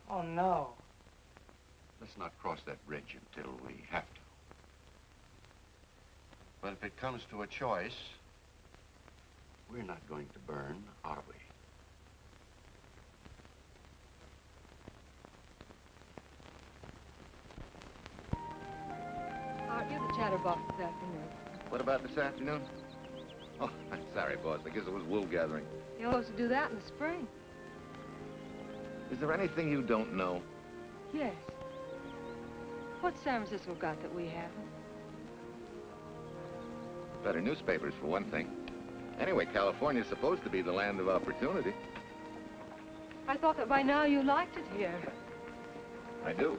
Oh, no. Let's not cross that bridge until we have to. But if it comes to a choice, we're not going to burn, are we? Art, you're the chatterbox this afternoon. What about this afternoon? Oh, I'm sorry, boss. I guess it was wool gathering. You're supposed to do that in the spring. Is there anything you don't know? Yes. What's San Francisco got that we haven't? Better newspapers, for one thing. Anyway, California's supposed to be the land of opportunity. I thought that by now you liked it here. I do.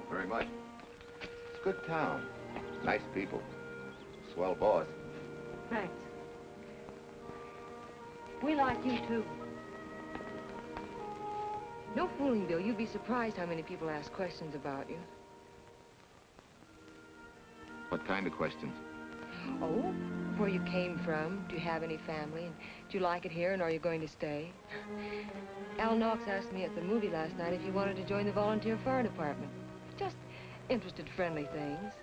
Very much. It's a good town. Nice people. Swell boss. Thanks. We like you, too. No fooling, Bill. You'd be surprised how many people ask questions about you. What kind of questions? Oh, where you came from, do you have any family, and do you like it here, and are you going to stay? Al Knox asked me at the movie last night if you wanted to join the volunteer fire department. Just interested, friendly things.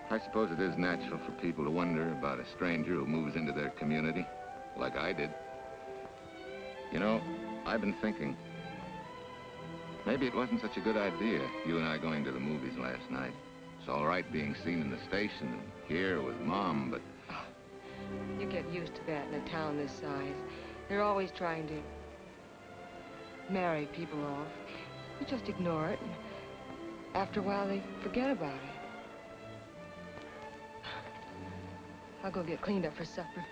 I suppose it is natural for people to wonder about a stranger who moves into their community, like I did. You know, I've been thinking, maybe it wasn't such a good idea, you and I going to the movies last night. It's all right being seen in the station and here with Mom, but... You get used to that in a town this size. They're always trying to marry people off. You just ignore it, and after a while they forget about it. I'll go get cleaned up for supper.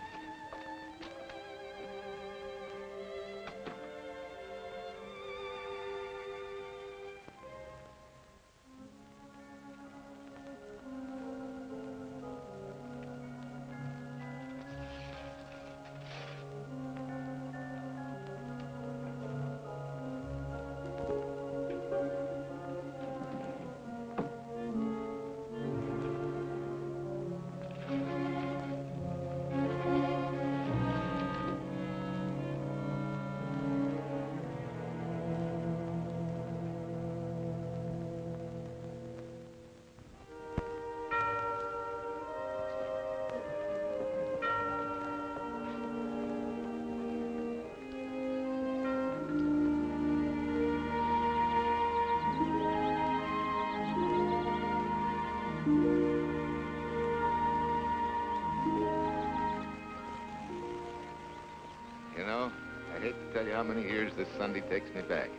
You know, I hate to tell you how many years this Sunday takes me back.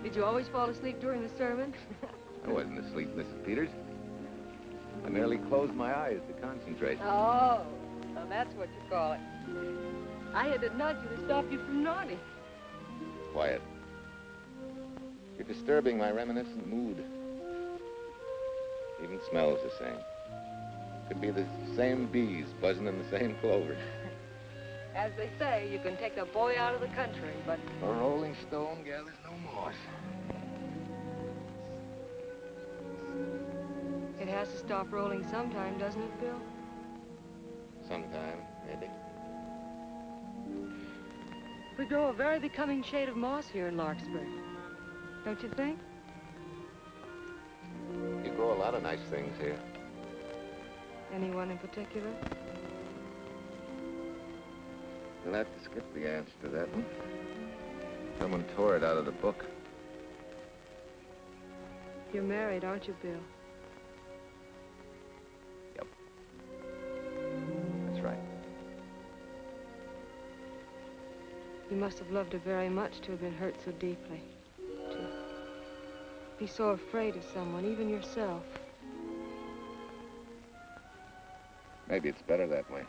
Did you always fall asleep during the sermon? I wasn't asleep, Mrs. Peters. I merely closed my eyes to concentrate. Oh, so that's what you call it. I had to nudge you to stop you from nodding. Quiet. You're disturbing my reminiscent mood. Even smells the same. Could be the same bees buzzing in the same clover. As they say, you can take a boy out of the country, but... A rolling stone gathers no moss. It has to stop rolling sometime, doesn't it, Bill? Sometime, maybe. We grow a very becoming shade of moss here in Larkspur. Don't you think? You grow a lot of nice things here. Anyone in particular? You'll have to skip the answer to that one. Someone tore it out of the book. You're married, aren't you, Bill? Yep. That's right. You must have loved her very much to have been hurt so deeply. To be so afraid of someone, even yourself. Maybe it's better that way.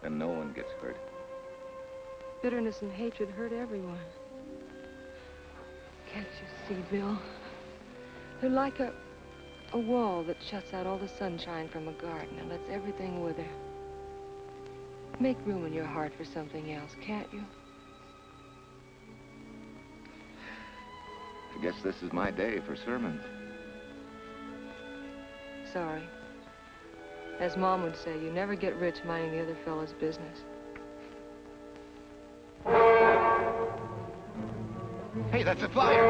Then no one gets hurt. Bitterness and hatred hurt everyone. Can't you see, Bill? They're like a wall that shuts out all the sunshine from a garden and lets everything wither. Make room in your heart for something else, can't you? I guess this is my day for sermons. Sorry. As Mom would say, you never get rich minding the other fellow's business. Hey, that's a flyer.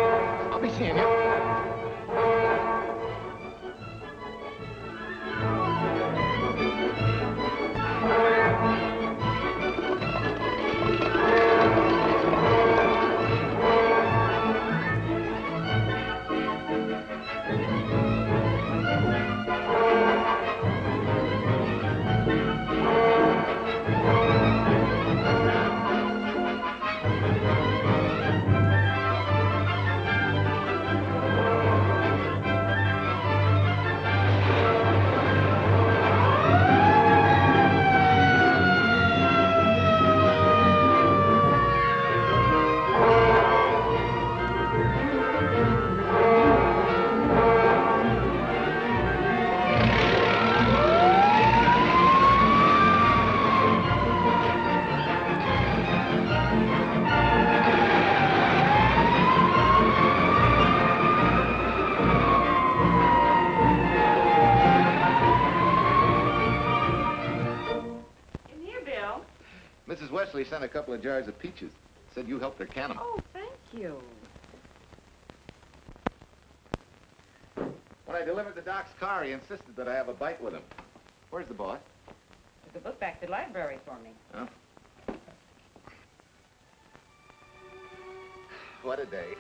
I'll be seeing you. Mrs. Wesley sent a couple of jars of peaches. Said you helped her can them. Oh, thank you. When I delivered the doc's car, he insisted that I have a bite with him. Where's the boss? Took the book back to the library for me. Huh? What a day.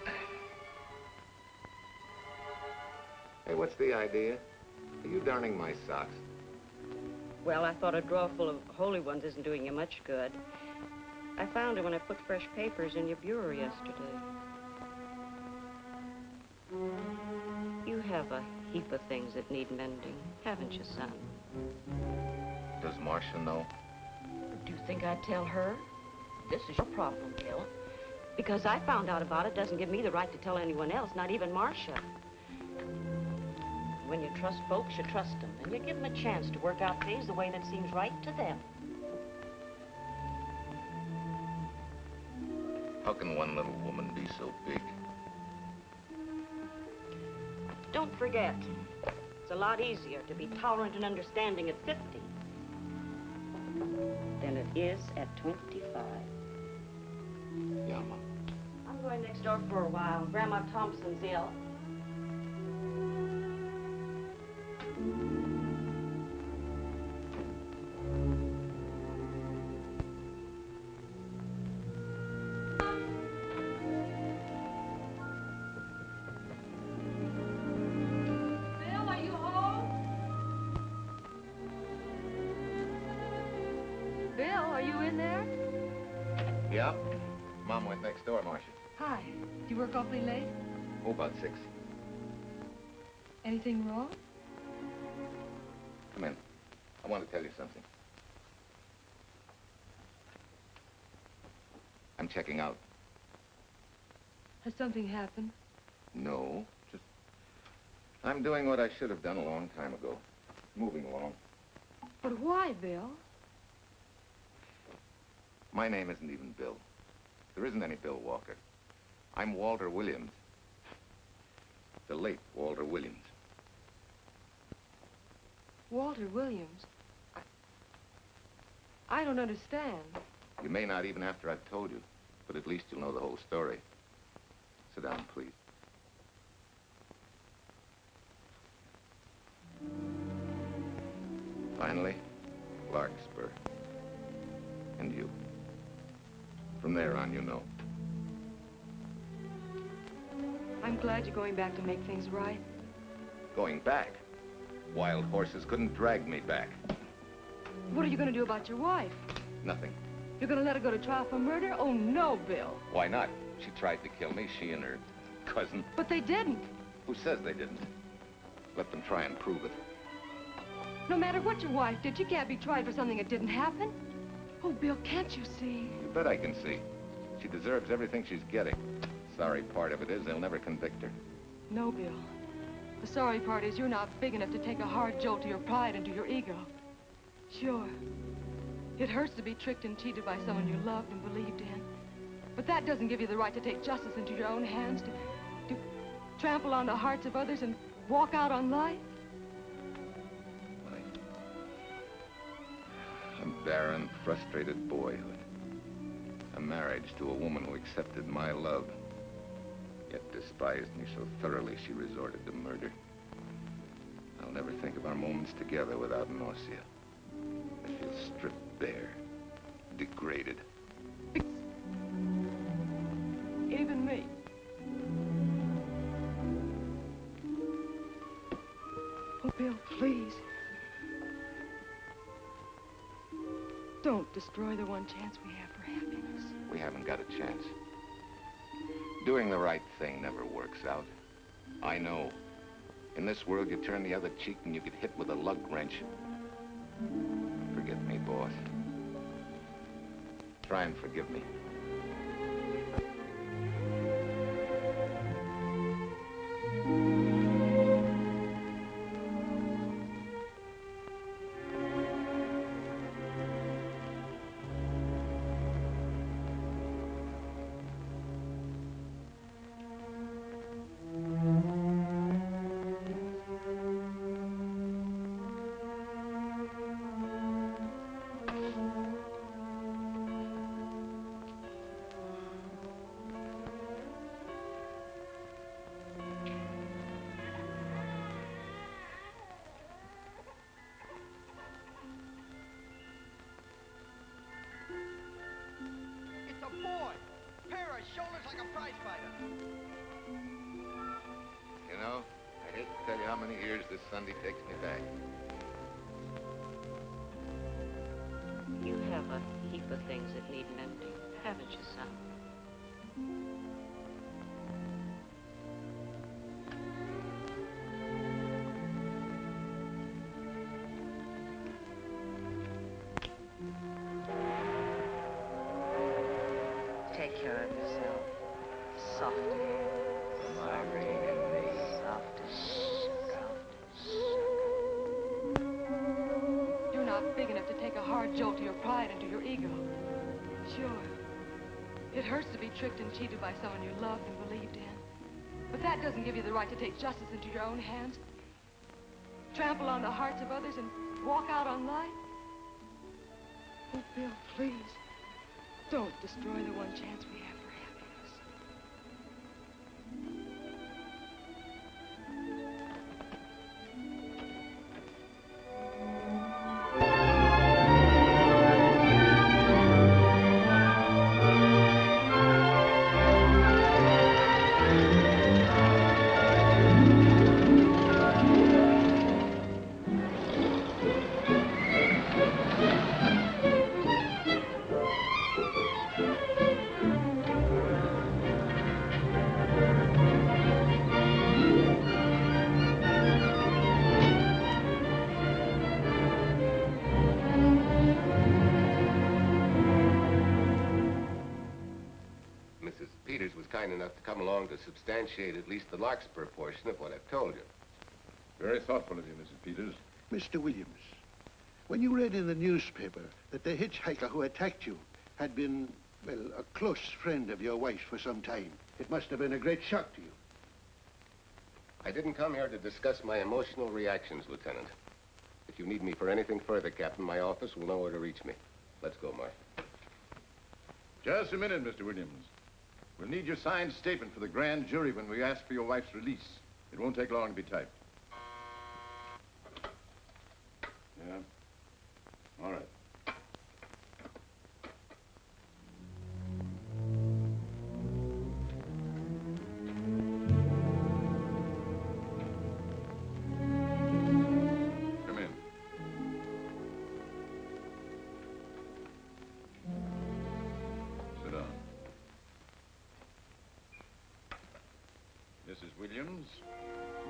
Hey, what's the idea? Are you darning my socks? Well, I thought a drawer full of holy ones isn't doing you much good. I found it when I put fresh papers in your bureau yesterday. You have a heap of things that need mending, haven't you, son? Does Marcia know? Do you think I'd tell her? This is your problem, Bill. Because I found out about it doesn't give me the right to tell anyone else, not even Marcia. When you trust folks, you trust them, and you give them a chance to work out things the way that seems right to them. How can one little woman be so big? Don't forget, it's a lot easier to be tolerant and understanding at 50 than it is at 25. Yeah, Mom. I'm going next door for a while. Grandma Thompson's ill. Bill, are you home? Bill, are you in there? Yeah? Mom went next door, Marcia. Hi. Do you work awfully late? Oh, about 6. Anything wrong? Come in. I want to tell you something. I'm checking out. Has something happened? No, just... I'm doing what I should have done a long time ago. Moving along. But why, Bill? My name isn't even Bill. There isn't any Bill Walker. I'm Walter Williams. The late Walter Williams. Walter Williams? I don't understand. You may not even after I've told you, but at least you'll know the whole story. Sit down, please. Finally, Larkspur. And you. From there on, you know. I'm glad you're going back to make things right. Going back? Wild horses couldn't drag me back. What are you going to do about your wife? Nothing. You're going to let her go to trial for murder? Oh, no, Bill. Why not? She tried to kill me, she and her cousin. But they didn't. Who says they didn't? Let them try and prove it. No matter what your wife did, she can't be tried for something that didn't happen. Oh, Bill, can't you see? You bet I can see. She deserves everything she's getting. Sorry part of it is they'll never convict her. No, Bill. The sorry part is you're not big enough to take a hard jolt to your pride and to your ego. Sure. It hurts to be tricked and cheated by someone you loved and believed in. But that doesn't give you the right to take justice into your own hands, to trample on the hearts of others and walk out on life. A barren, frustrated boyhood. A marriage to a woman who accepted my love, yet despised me so thoroughly she resorted to murder. I'll never think of our moments together without nausea. I feel stripped bare, degraded. Even me. Oh, Bill, please. Don't destroy the one chance we have for happiness. We haven't got a chance. Doing the right thing never works out. I know. In this world, you turn the other cheek and you get hit with a lug wrench. Forget me, boss. Try and forgive me. shoulders like a prize fighter. You know, I hate to tell you how many years this Sunday takes me back. You have a heap of things that need mending, haven't you, son? Take care of yourself. Softly. Irene and me. Softly. You're not big enough to take a hard jolt to your pride and to your ego. Sure. It hurts to be tricked and cheated by someone you loved and believed in. But that doesn't give you the right to take justice into your own hands. Trample on the hearts of others and walk out on life. Oh, Bill, please. Don't destroy the one chance we have for happiness. Mrs. Peters was kind enough to come along to substantiate at least the Larkspur portion of what I've told you. Very thoughtful of you, Mrs. Peters. Mr. Williams, when you read in the newspaper that the hitchhiker who attacked you had been, well, a close friend of your wife's for some time, it must have been a great shock to you. I didn't come here to discuss my emotional reactions, Lieutenant. If you need me for anything further, Captain, my office will know where to reach me. Let's go, Mark. Just a minute, Mr. Williams. We'll need your signed statement for the grand jury when we ask for your wife's release. It won't take long to be typed. Yeah? All right. Come in. Sit down. Mrs. Williams,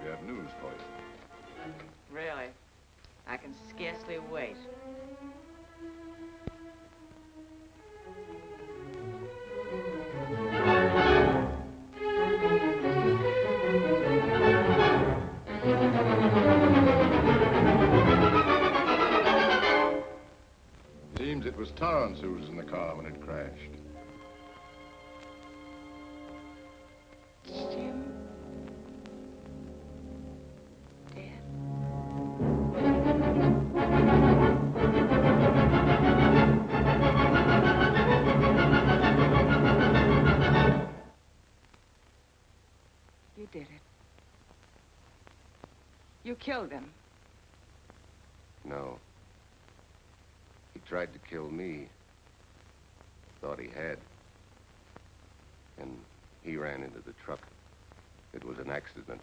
we have news for you. Really? I can scarcely wait. Seems it was Torrance who was in the car when it crashed. Jim? You did it. You killed him. No. He tried to kill me. Thought he had. And he ran into the truck. It was an accident.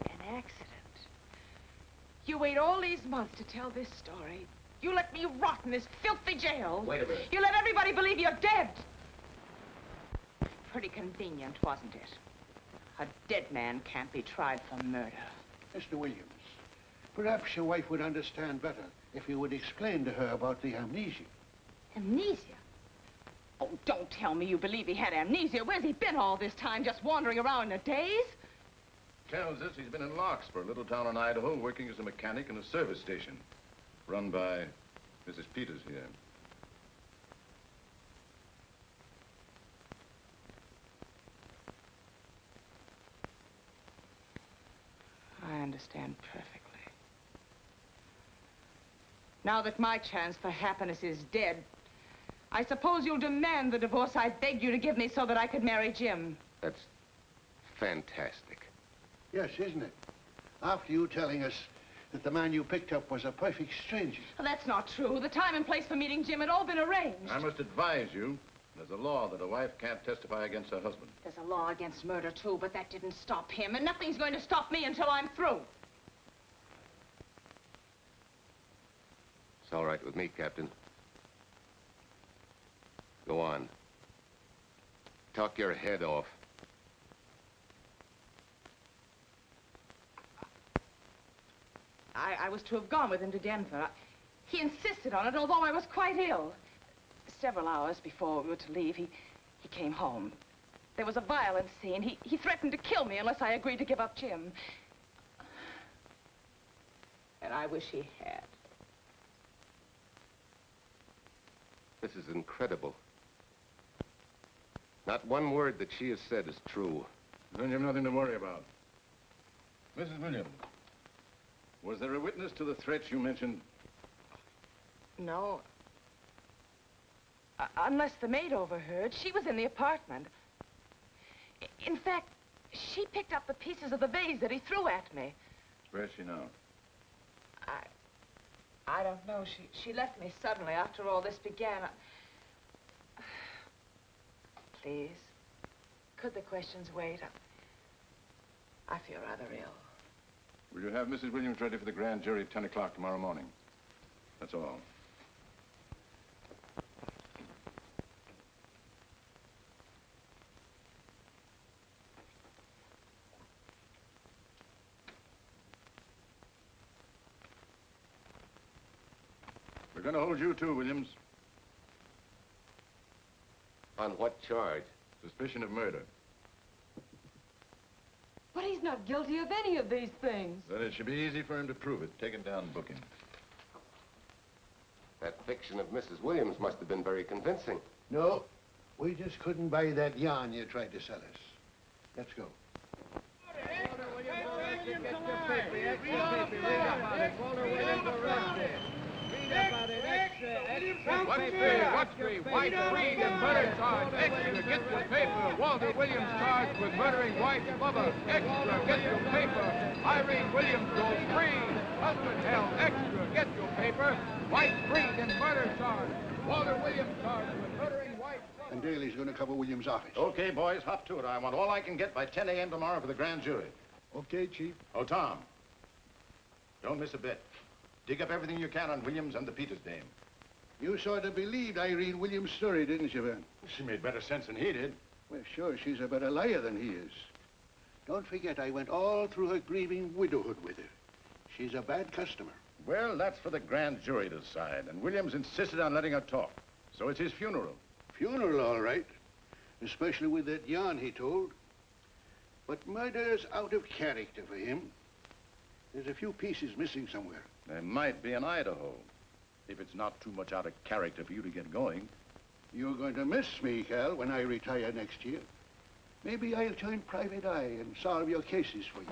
An accident? You wait all these months to tell this story. You let me rot in this filthy jail. Wait a minute. You let everybody believe you're dead. Pretty convenient, wasn't it? A dead man can't be tried for murder. Mr. Williams, perhaps your wife would understand better if you would explain to her about the amnesia. Amnesia? Oh, don't tell me you believe he had amnesia. Where's he been all this time, just wandering around in a daze? Tells us he's been in Larkspur, a little town in Idaho, working as a mechanic in a service station. Run by Mrs. Peters here. I understand perfectly. Now that my chance for happiness is dead, I suppose you'll demand the divorce I begged you to give me so that I could marry Jim. That's fantastic. Yes, isn't it? After you telling us that the man you picked up was a perfect stranger. Well, that's not true. The time and place for meeting Jim had all been arranged. I must advise you There's a law that a wife can't testify against her husband. There's a law against murder, too, but that didn't stop him, and nothing's going to stop me until I'm through. It's all right with me, Captain. Go on. Talk your head off. I was to have gone with him to Denver. He insisted on it, although I was quite ill. Several hours before we were to leave, he came home. There was a violent scene. He threatened to kill me unless I agreed to give up Jim. And I wish he had. This is incredible. Not one word that she has said is true. Then you've nothing to worry about. Mrs. Williams, was there a witness to the threats you mentioned? No. Unless the maid overheard. She was in the apartment. In fact, she picked up the pieces of the vase that he threw at me. Where's she now? I don't know. She left me suddenly after all this began. Please, could the questions wait? I feel rather ill. Will you have Mrs. Williams ready for the grand jury at 10 o'clock tomorrow morning? That's all. We're going to hold you too, Williams. On what charge? Suspicion of murder. But he's not guilty of any of these things. Then it should be easy for him to prove it. Take it down and book him. That fiction of Mrs. Williams must have been very convincing. No, we just couldn't buy that yarn you tried to sell us. Let's go. What's the White Freed and murder charge? Extra, get your paper. Walter Williams charged with murdering wife Bubba. Extra, get your paper. Irene Williams goes free. Husband held. Extra, get your paper. White Freed and murder charge. Walter Williams charged with murdering wife Bubba. And Daly's going to cover Williams' office. Okay, boys, hop to it. I want all I can get by 10 a.m. tomorrow for the grand jury. Okay, Chief. Oh, Tom, don't miss a bit. Dig up everything you can on Williams and the Peters dame. You sort of believed Irene Williams' story, didn't you, Van? She made better sense than he did. Well, sure, she's a better liar than he is. Don't forget, I went all through her grieving widowhood with her. She's a bad customer. Well, that's for the grand jury to decide, and Williams insisted on letting her talk. So it's his funeral. Funeral, all right. Especially with that yarn he told. But murder's out of character for him. There's a few pieces missing somewhere. There might be in Idaho, if it's not too much out of character for you to get going. You're going to miss me, Cal, when I retire next year. Maybe I'll join Private Eye and solve your cases for you.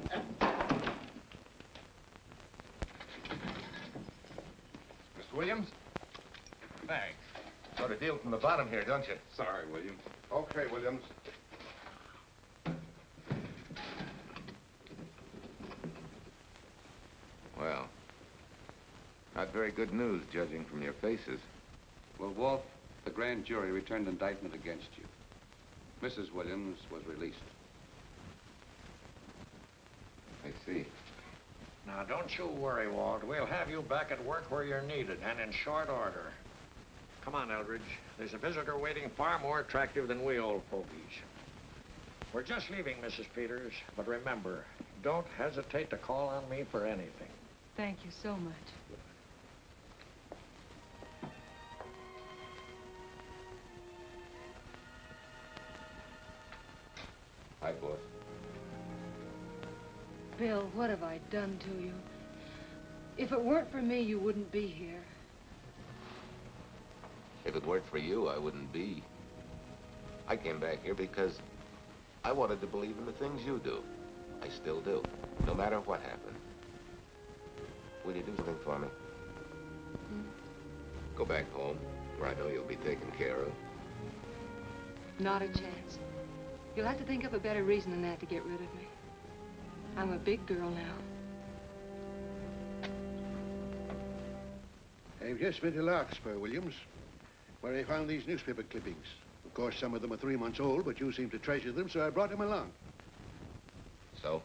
Mr. Williams? Thanks. Got a deal from the bottom here, don't you? Sorry, Williams. Okay, Williams. Well, not very good news, judging from your faces. Well, Walt, the grand jury returned indictment against you. Mrs. Williams was released. I see. Now, don't you worry, Walt. We'll have you back at work where you're needed, and in short order. Come on, Eldridge. There's a visitor waiting far more attractive than we old fogies. We're just leaving, Mrs. Peters, but remember, don't hesitate to call on me for anything. Thank you so much. Hi, boss. Bill, what have I done to you? If it weren't for me, you wouldn't be here. If it weren't for you, I wouldn't be. I came back here because I wanted to believe in the things you do. I still do, no matter what happened. Will you do something for me? Go back home, where I know you'll be taken care of. Not a chance. You'll have to think up a better reason than that to get rid of me. I'm a big girl now. I've just been to Larkspur, Williams, where I found these newspaper clippings. Of course, some of them are 3 months old, but you seem to treasure them, so I brought them along. So?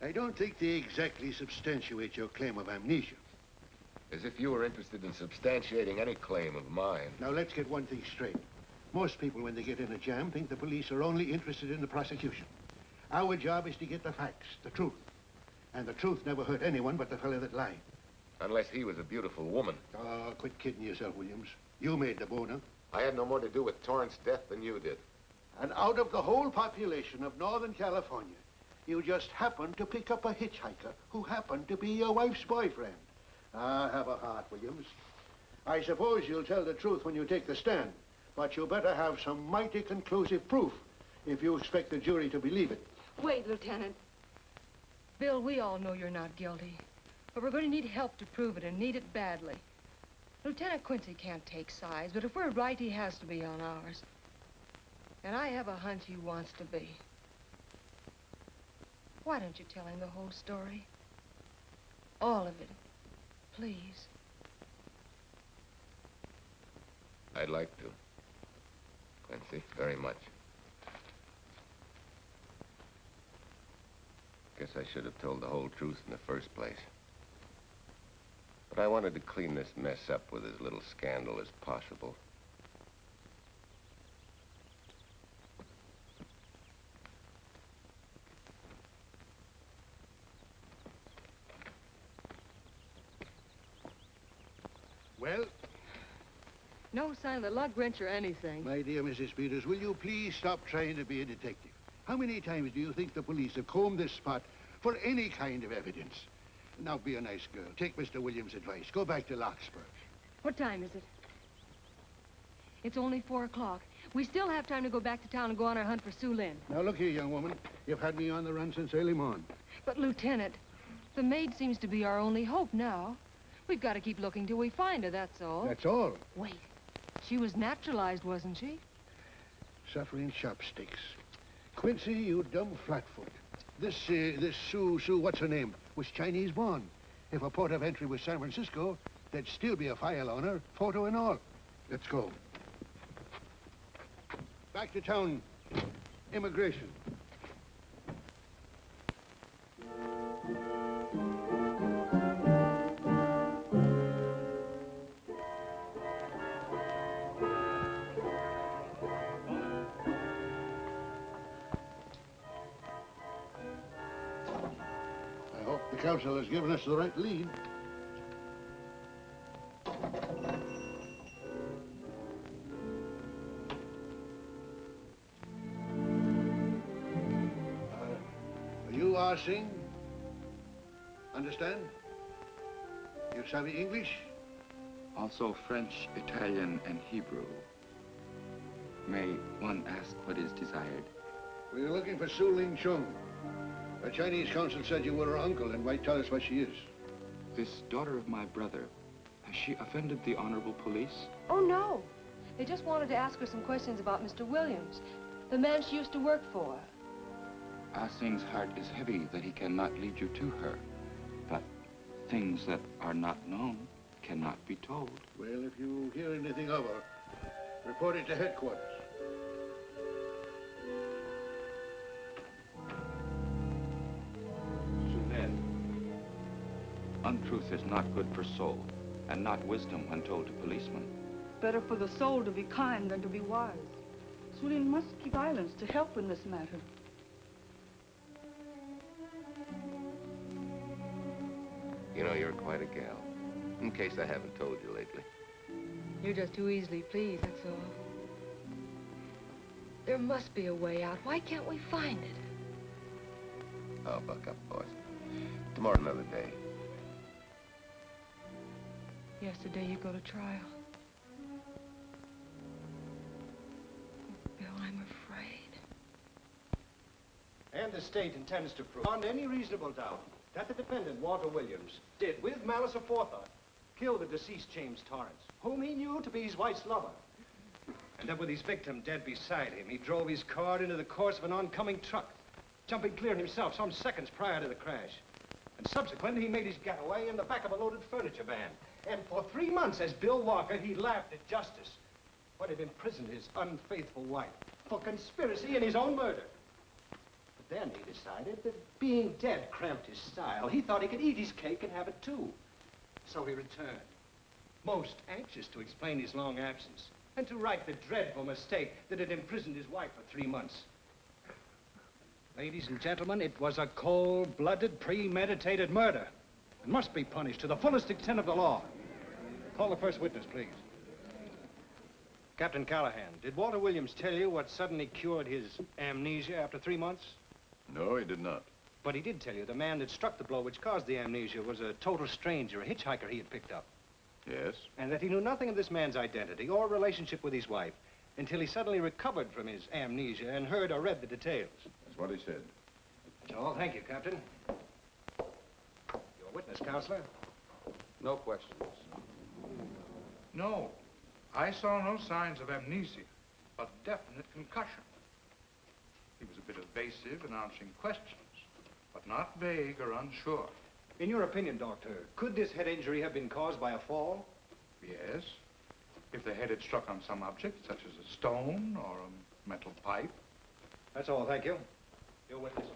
I don't think they exactly substantiate your claim of amnesia. As if you were interested in substantiating any claim of mine. Now, let's get one thing straight. Most people, when they get in a jam, think the police are only interested in the prosecution. Our job is to get the facts, the truth. And the truth never hurt anyone but the fellow that lied. Unless he was a beautiful woman. Oh, quit kidding yourself, Williams. You made the boner. I had no more to do with Torrance's death than you did. And out of the whole population of Northern California, you just happened to pick up a hitchhiker who happened to be your wife's boyfriend. Ah, have a heart, Williams. I suppose you'll tell the truth when you take the stand, but you better have some mighty conclusive proof if you expect the jury to believe it. Wait, Lieutenant. Bill, we all know you're not guilty, but we're going to need help to prove it and need it badly. Lieutenant Quincy can't take sides, but if we're right, he has to be on ours. And I have a hunch he wants to be. Why don't you tell him the whole story? All of it, please. I'd like to. Quincy, very much. Guess I should have told the whole truth in the first place. But I wanted to clean this mess up with as little scandal as possible. Well? No sign of the lug wrench or anything. My dear Mrs. Peters, will you please stop trying to be a detective? How many times do you think the police have combed this spot for any kind of evidence? Now, be a nice girl. Take Mr. Williams' advice. Go back to Larkspur. What time is it? It's only 4 o'clock. We still have time to go back to town and go on our hunt for Sue Lynn. Now, look here, young woman. You've had me on the run since early morning. But, Lieutenant, the maid seems to be our only hope now. We've got to keep looking till we find her, that's all. That's all? Wait. She was naturalized, wasn't she? Suffering chopsticks. Quincy, you dumb flatfoot. This Sue, what's her name, was Chinese born. If a port of entry was San Francisco, there'd still be a file on her, photo and all. Let's go. Back to town. Immigration. I hope the council has given us the right lead. You are sing? Understand? You savvy English? Also French, Italian, and Hebrew. May one ask what is desired? We're looking for Su Ling Chung. The Chinese consul said you were her uncle and might tell us what she is. This daughter of my brother, has she offended the honorable police? Oh, no. They just wanted to ask her some questions about Mr. Williams, the man she used to work for. Ah Sing's heart is heavy that he cannot lead you to her. But things that are not known cannot be told. Well, if you hear anything of her, report it to headquarters. Untruth is not good for soul, and not wisdom when told to policemen. Better for the soul to be kind than to be wise. Su Lin must keep silence to help in this matter. You know, you're quite a gal. In case I haven't told you lately. You're just too easily pleased, that's all. There must be a way out. Why can't we find it? Oh, buck up, boys. Tomorrow, another day. Yesterday you go to trial. Bill, I'm afraid. And the state intends to prove, beyond any reasonable doubt, that the defendant, Walter Williams, did, with malice aforethought, kill the deceased James Torrance, whom he knew to be his wife's lover. And that with his victim dead beside him, he drove his car into the course of an oncoming truck, jumping clear himself some seconds prior to the crash. And subsequently, he made his getaway in the back of a loaded furniture van. And for 3 months, as Bill Walker, he laughed at justice. What had imprisoned his unfaithful wife for conspiracy in his own murder. But then he decided that being dead cramped his style. He thought he could eat his cake and have it too. So he returned, most anxious to explain his long absence and to right the dreadful mistake that had imprisoned his wife for 3 months. Ladies and gentlemen, it was a cold-blooded, premeditated murder and must be punished to the fullest extent of the law. Call the first witness, please. Captain Callahan, did Walter Williams tell you what suddenly cured his amnesia after 3 months? No, he did not. But he did tell you the man that struck the blow which caused the amnesia was a total stranger, a hitchhiker he had picked up. Yes? And that he knew nothing of this man's identity or relationship with his wife until he suddenly recovered from his amnesia and heard or read the details. That's what he said. That's all. Thank you, Captain. Your witness, Counselor. No questions. No, I saw no signs of amnesia, but definite concussion. He was a bit evasive in answering questions, but not vague or unsure. In your opinion, Doctor, could this head injury have been caused by a fall? Yes, if the head had struck on some object, such as a stone or a metal pipe. That's all, thank you. Your witness.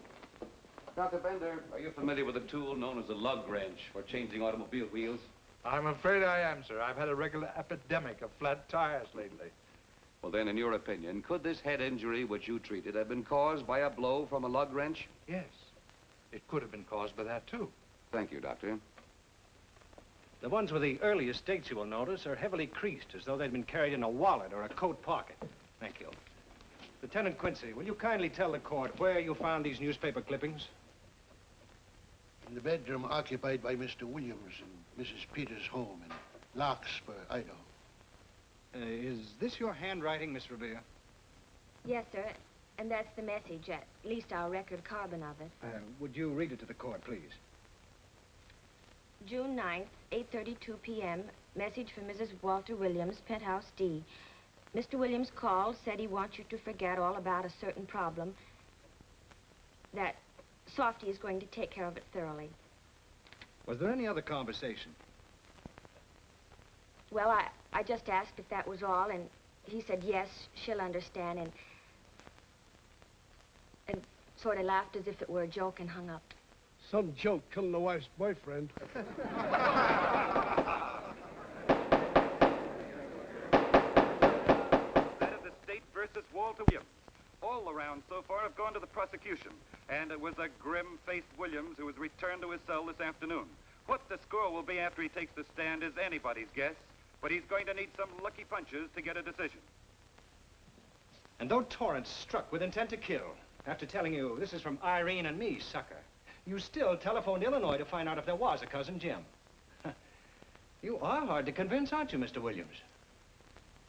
Dr. Bender, are you familiar with a tool known as a lug wrench for changing automobile wheels? I'm afraid I am, sir. I've had a regular epidemic of flat tires lately. Well, then, in your opinion, could this head injury which you treated have been caused by a blow from a lug wrench? Yes, it could have been caused by that, too. Thank you, Doctor. The ones with the earliest dates, you will notice, are heavily creased, as though they'd been carried in a wallet or a coat pocket. Thank you. Lieutenant Quincy, will you kindly tell the court where you found these newspaper clippings? In the bedroom occupied by Mr. Williams in Mrs. Peters' home in Larkspur, Idaho. Is this your handwriting, Miss Revere? Yes, sir. And that's the message, at least our record carbon of it. Would you read it to the court, please? June 9th, 8:32 p.m. Message from Mrs. Walter Williams, Penthouse D. Mr. Williams called, said he wants you to forget all about a certain problem. That Softy is going to take care of it thoroughly. Was there any other conversation? Well, I just asked if that was all, and he said yes, she'll understand, and sort of laughed as if it were a joke and hung up. Some joke killing the wife's boyfriend. That is the state versus Walter Williams. All the rounds so far have gone to the prosecution, and it was a grim-faced Williams who was returned to his cell this afternoon. What the score will be after he takes the stand is anybody's guess, but he's going to need some lucky punches to get a decision. And though Torrance struck with intent to kill, after telling you this is from Irene and me, sucker, you still telephoned Illinois to find out if there was a cousin Jim. You are hard to convince, aren't you, Mr. Williams?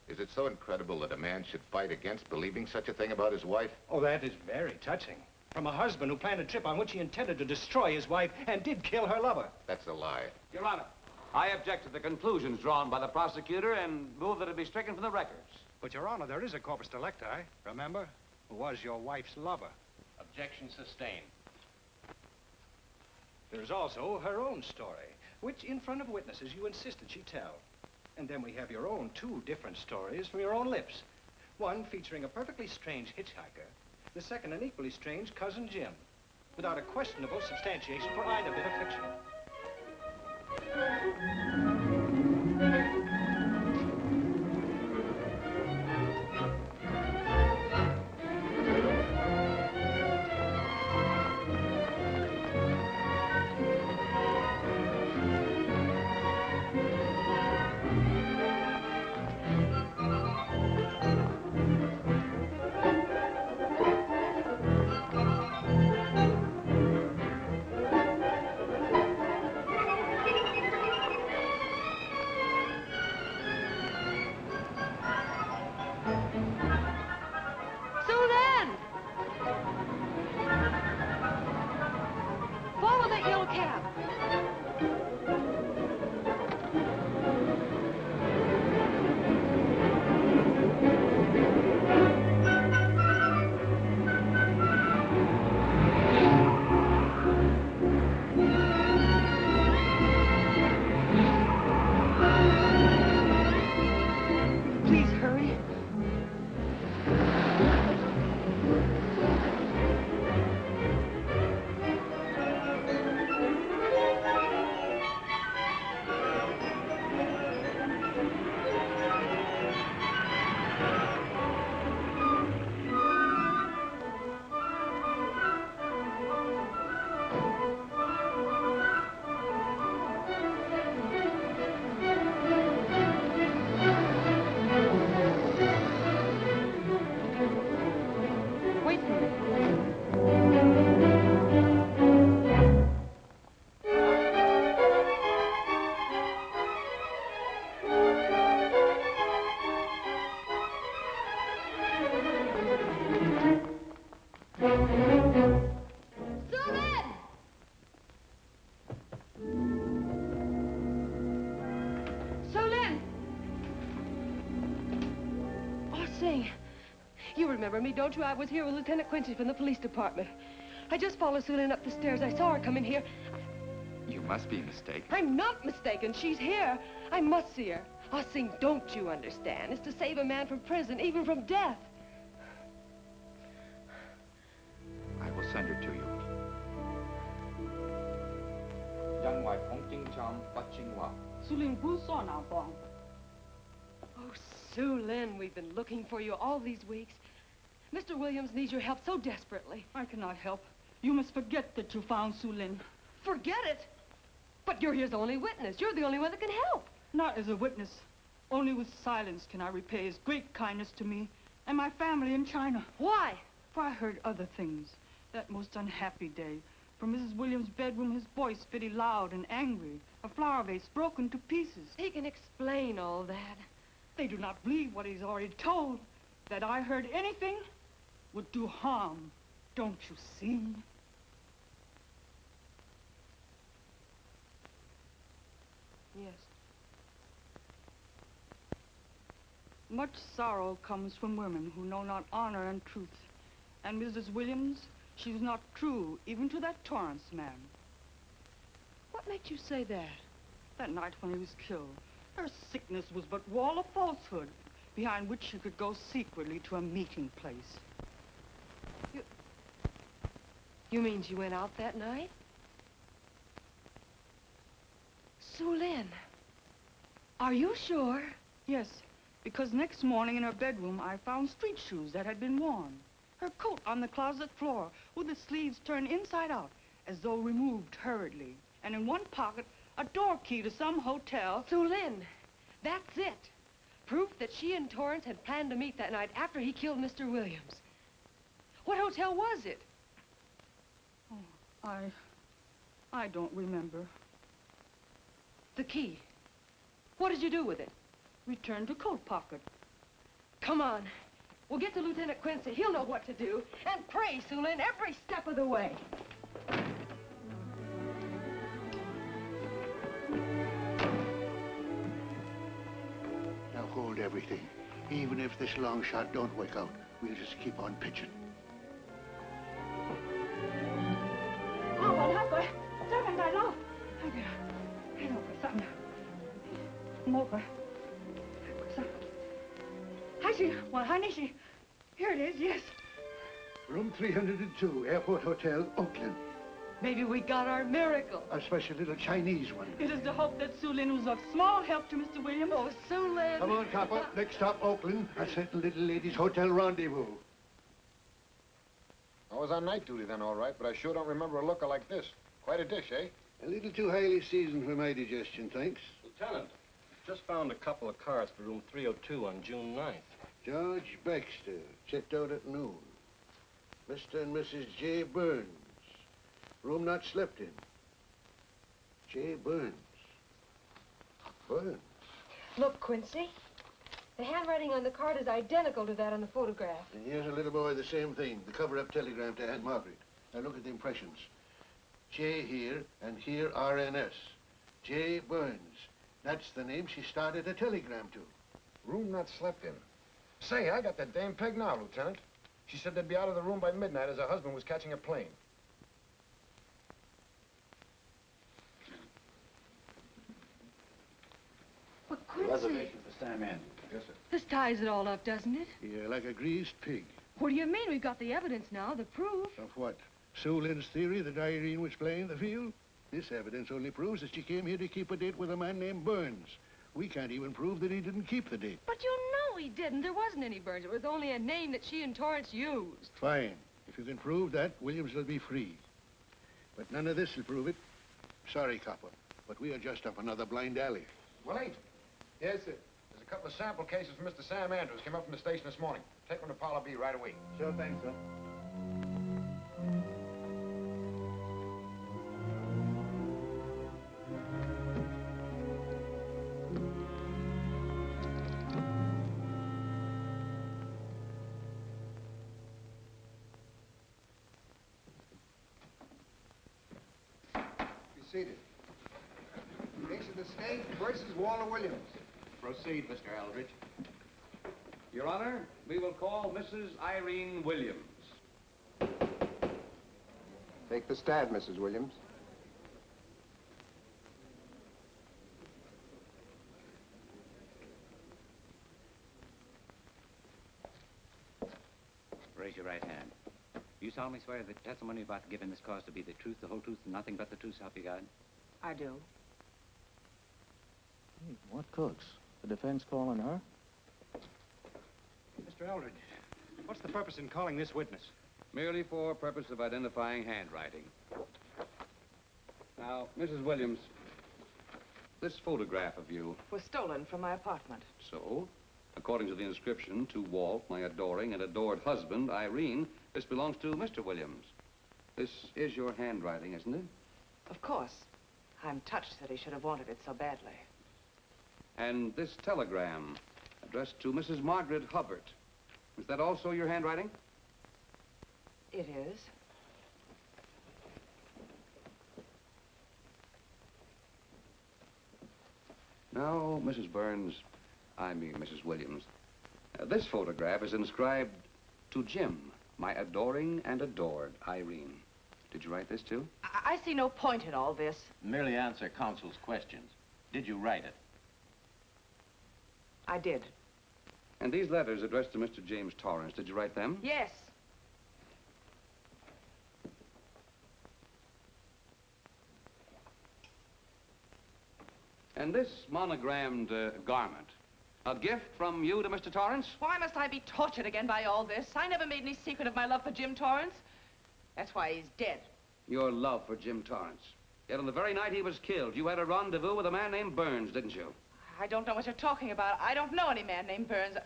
Is it so incredible that a man should fight against believing such a thing about his wife? Oh, that is very touching. From a husband who planned a trip on which he intended to destroy his wife and did kill her lover. That's a lie. Your Honor, I object to the conclusions drawn by the prosecutor and move that it be stricken from the records. But, Your Honor, there is a corpus delicti, remember? Who was your wife's lover. Objection sustained. There's also her own story, which in front of witnesses you insisted she tell. And then we have your own two different stories from your own lips. One featuring a perfectly strange hitchhiker, the second an equally strange cousin Jim, without a questionable substantiation for either bit of fiction. You remember me, don't you? I was here with Lieutenant Quincy from the police department. I just followed Sue Lynn up the stairs. I saw her come in here. You must be mistaken. I'm not mistaken. She's here. I must see her. Ah, Sing, don't you understand? It's to save a man from prison, even from death. I will send her to you. Oh, Sue Lynn, we've been looking for you all these weeks. Mr. Williams needs your help so desperately. I cannot help. You must forget that you found Sue Lynn. Forget it? But you're his only witness. You're the only one that can help. Not as a witness. Only with silence can I repay his great kindness to me and my family in China. Why? For I heard other things. That most unhappy day, from Mrs. Williams' bedroom, his voice very loud and angry. A flower vase broken to pieces. He can explain all that. They do not believe what he's already told. That I heard anything would do harm. Don't you see? Yes. Much sorrow comes from women who know not honor and truth. And Mrs. Williams, she was not true even to that Torrance man. What made you say that? That night when he was killed, her sickness was but wall of falsehood, behind which she could go secretly to a meeting place. You mean she went out that night? Sue Lynn, are you sure? Yes, because next morning in her bedroom, I found street shoes that had been worn. Her coat on the closet floor, with the sleeves turned inside out, as though removed hurriedly. And in one pocket, a door key to some hotel. Sue Lynn, that's it. Proof that she and Torrance had planned to meet that night after he killed Mr. Williams. What hotel was it? Oh, I don't remember. The key. What did you do with it? Returned to coat pocket. Come on. We'll get to Lieutenant Quincy. He'll know what to do. And pray, Sue Lynn, every step of the way. Now hold everything. Even if this long shot don't work out, we'll just keep on pitching. Here it is, yes. Room 302, Airport Hotel, Oakland. Maybe we got our miracle. A special little Chinese one. It is to hope that Sue Lynn was of small help to Mr. Williams. Oh, Sue Lynn. Come on, Copper. Next stop, Oakland. A certain little lady's hotel rendezvous. I was on night duty then, all right, but I sure don't remember a looker like this. Quite a dish, eh? A little too highly seasoned for my digestion, thanks. Lieutenant, just found a couple of cars for room 302 on June 9th. George Baxter, checked out at noon. Mr. and Mrs. J. Burns. Room not slept in. J. Burns. Burns. Look, Quincy. The handwriting on the card is identical to that on the photograph. And here's a little boy, the same thing. The cover-up telegram to Aunt Margaret. Now look at the impressions. J here, and here RNS. J. Burns. That's the name she started a telegram to. Room not slept in. Say, I got that dame pegged now, Lieutenant. She said they'd be out of the room by midnight as her husband was catching a plane. But Quincy... Reservation for Sam Andrews. Yes, sir. This ties it all up, doesn't it? Yeah, like a greased pig. What do you mean? We've got the evidence now, the proof. Of what? Sue Lynn's theory that Irene was playing the field? This evidence only proves that she came here to keep a date with a man named Burns. We can't even prove that he didn't keep the date. But you know he didn't. There wasn't any Burns. It was only a name that she and Torrance used. Fine. If you can prove that, Williams will be free. But none of this will prove it. Sorry, Copper, but we are just up another blind alley. Willie? Yes, sir. There's a couple of sample cases from Mr. Sam Andrews. Came up from the station this morning. Take them to Parlor B right away. Sure thing, sir. Seated. Case of the state versus Walter Williams. Proceed, Mr. Eldridge. Your Honor, we will call Mrs. Irene Williams. Take the stand, Mrs. Williams. Raise your right hand. You solemnly swear that the testimony about to give in this cause to be the truth, the whole truth, and nothing but the truth, so help you God? I do. Hey, what cooks? The defense calling her? Mr. Eldridge, what's the purpose in calling this witness? Merely for purpose of identifying handwriting. Now, Mrs. Williams, this photograph of you... Was stolen from my apartment. So, according to the inscription, to Walt, my adoring and adored husband, Irene, this belongs to Mr. Williams. This is your handwriting, isn't it? Of course. I'm touched that he should have wanted it so badly. And this telegram, addressed to Mrs. Margaret Hubbard, is that also your handwriting? It is. Now, Mrs. Burns, I mean Mrs. Williams, this photograph is inscribed to Jim, my adoring and adored Irene. Did you write this, too? I see no point in all this. Merely answer counsel's questions. Did you write it? I did. And these letters addressed to Mr. James Torrance, did you write them? Yes. And this monogrammed garment, a gift from you to Mr. Torrance? Why must I be tortured again by all this? I never made any secret of my love for Jim Torrance. That's why he's dead. Your love for Jim Torrance. Yet on the very night he was killed, you had a rendezvous with a man named Burns, didn't you? I don't know what you're talking about. I don't know any man named Burns.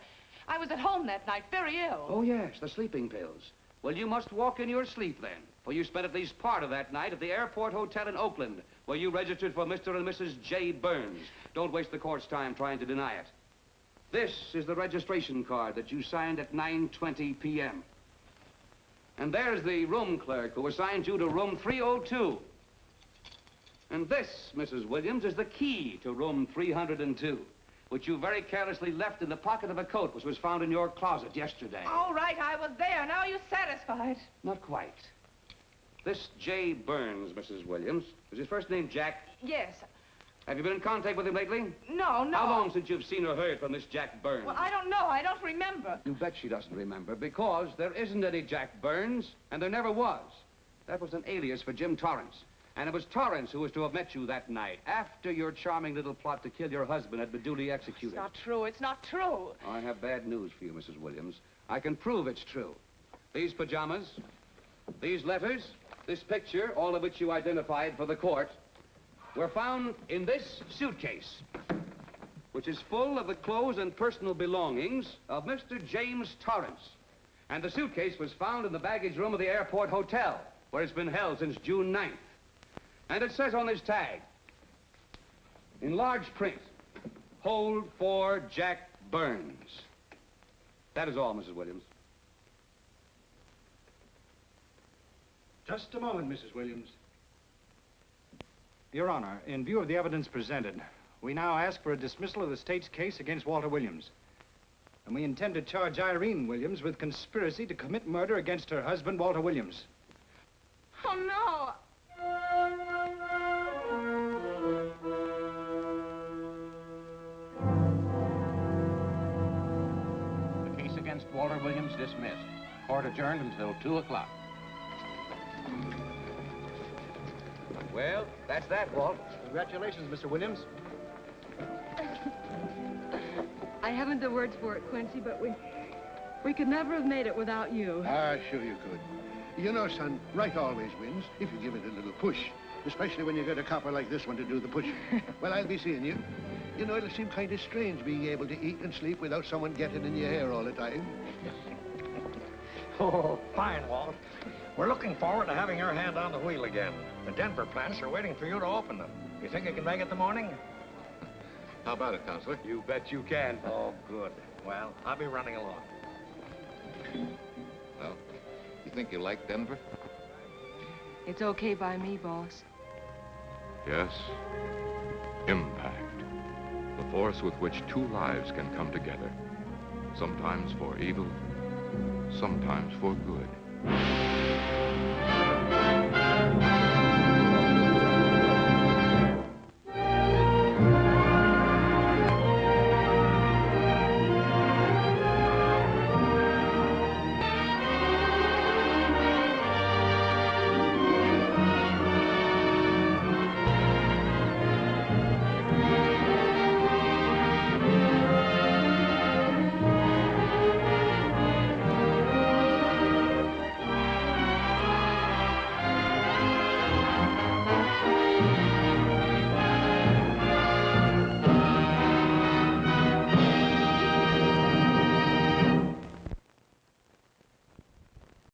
I was at home that night, very ill. Oh, yes, the sleeping pills. Well, you must walk in your sleep, then. For you spent at least part of that night at the Airport Hotel in Oakland, where you registered for Mr. and Mrs. J. Burns. Don't waste the court's time trying to deny it. This is the registration card that you signed at 9:20 p.m. And there's the room clerk who assigned you to room 302. And this, Mrs. Williams, is the key to room 302, which you very carelessly left in the pocket of a coat which was found in your closet yesterday. All right, I was there. Now you're satisfied. Not quite. This J. Burns, Mrs. Williams, is his first name Jack? Yes. Have you been in contact with him lately? No. How long since you've seen or heard from this Jack Burns? Well, I don't know. I don't remember. You bet she doesn't remember, because there isn't any Jack Burns, and there never was. That was an alias for Jim Torrance. And it was Torrance who was to have met you that night, after your charming little plot to kill your husband had been duly executed. It's not true. It's not true. I have bad news for you, Mrs. Williams. I can prove it's true. These pajamas, these letters, this picture, all of which you identified for the court, were found in this suitcase, which is full of the clothes and personal belongings of Mr. James Torrance. And the suitcase was found in the baggage room of the Airport Hotel, where it's been held since June 9th. And it says on this tag, in large print, hold for Jack Burns. That is all, Mrs. Williams. Just a moment, Mrs. Williams. Your Honor, in view of the evidence presented, we now ask for a dismissal of the state's case against Walter Williams. And we intend to charge Irene Williams with conspiracy to commit murder against her husband, Walter Williams. Oh, no. The case against Walter Williams dismissed. Court adjourned until 2 o'clock. Well, that's that, Walt. Congratulations, Mr. Williams. I haven't the words for it, Quincy, but we could never have made it without you. Ah, sure you could. You know, son, right always wins if you give it a little push, especially when you get a copper like this one to do the pushing. Well, I'll be seeing you. You know, it'll seem kind of strange being able to eat and sleep without someone getting in your hair all the time. Oh, fine, Walt. We're looking forward to having your hand on the wheel again. The Denver plants are waiting for you to open them. You think you can make it the morning? How about it, Counselor? You bet you can. Oh, good. Well, I'll be running along. Well, you think you like Denver? It's okay by me, boss. Yes, impact. The force with which two lives can come together. Sometimes for evil, sometimes for good.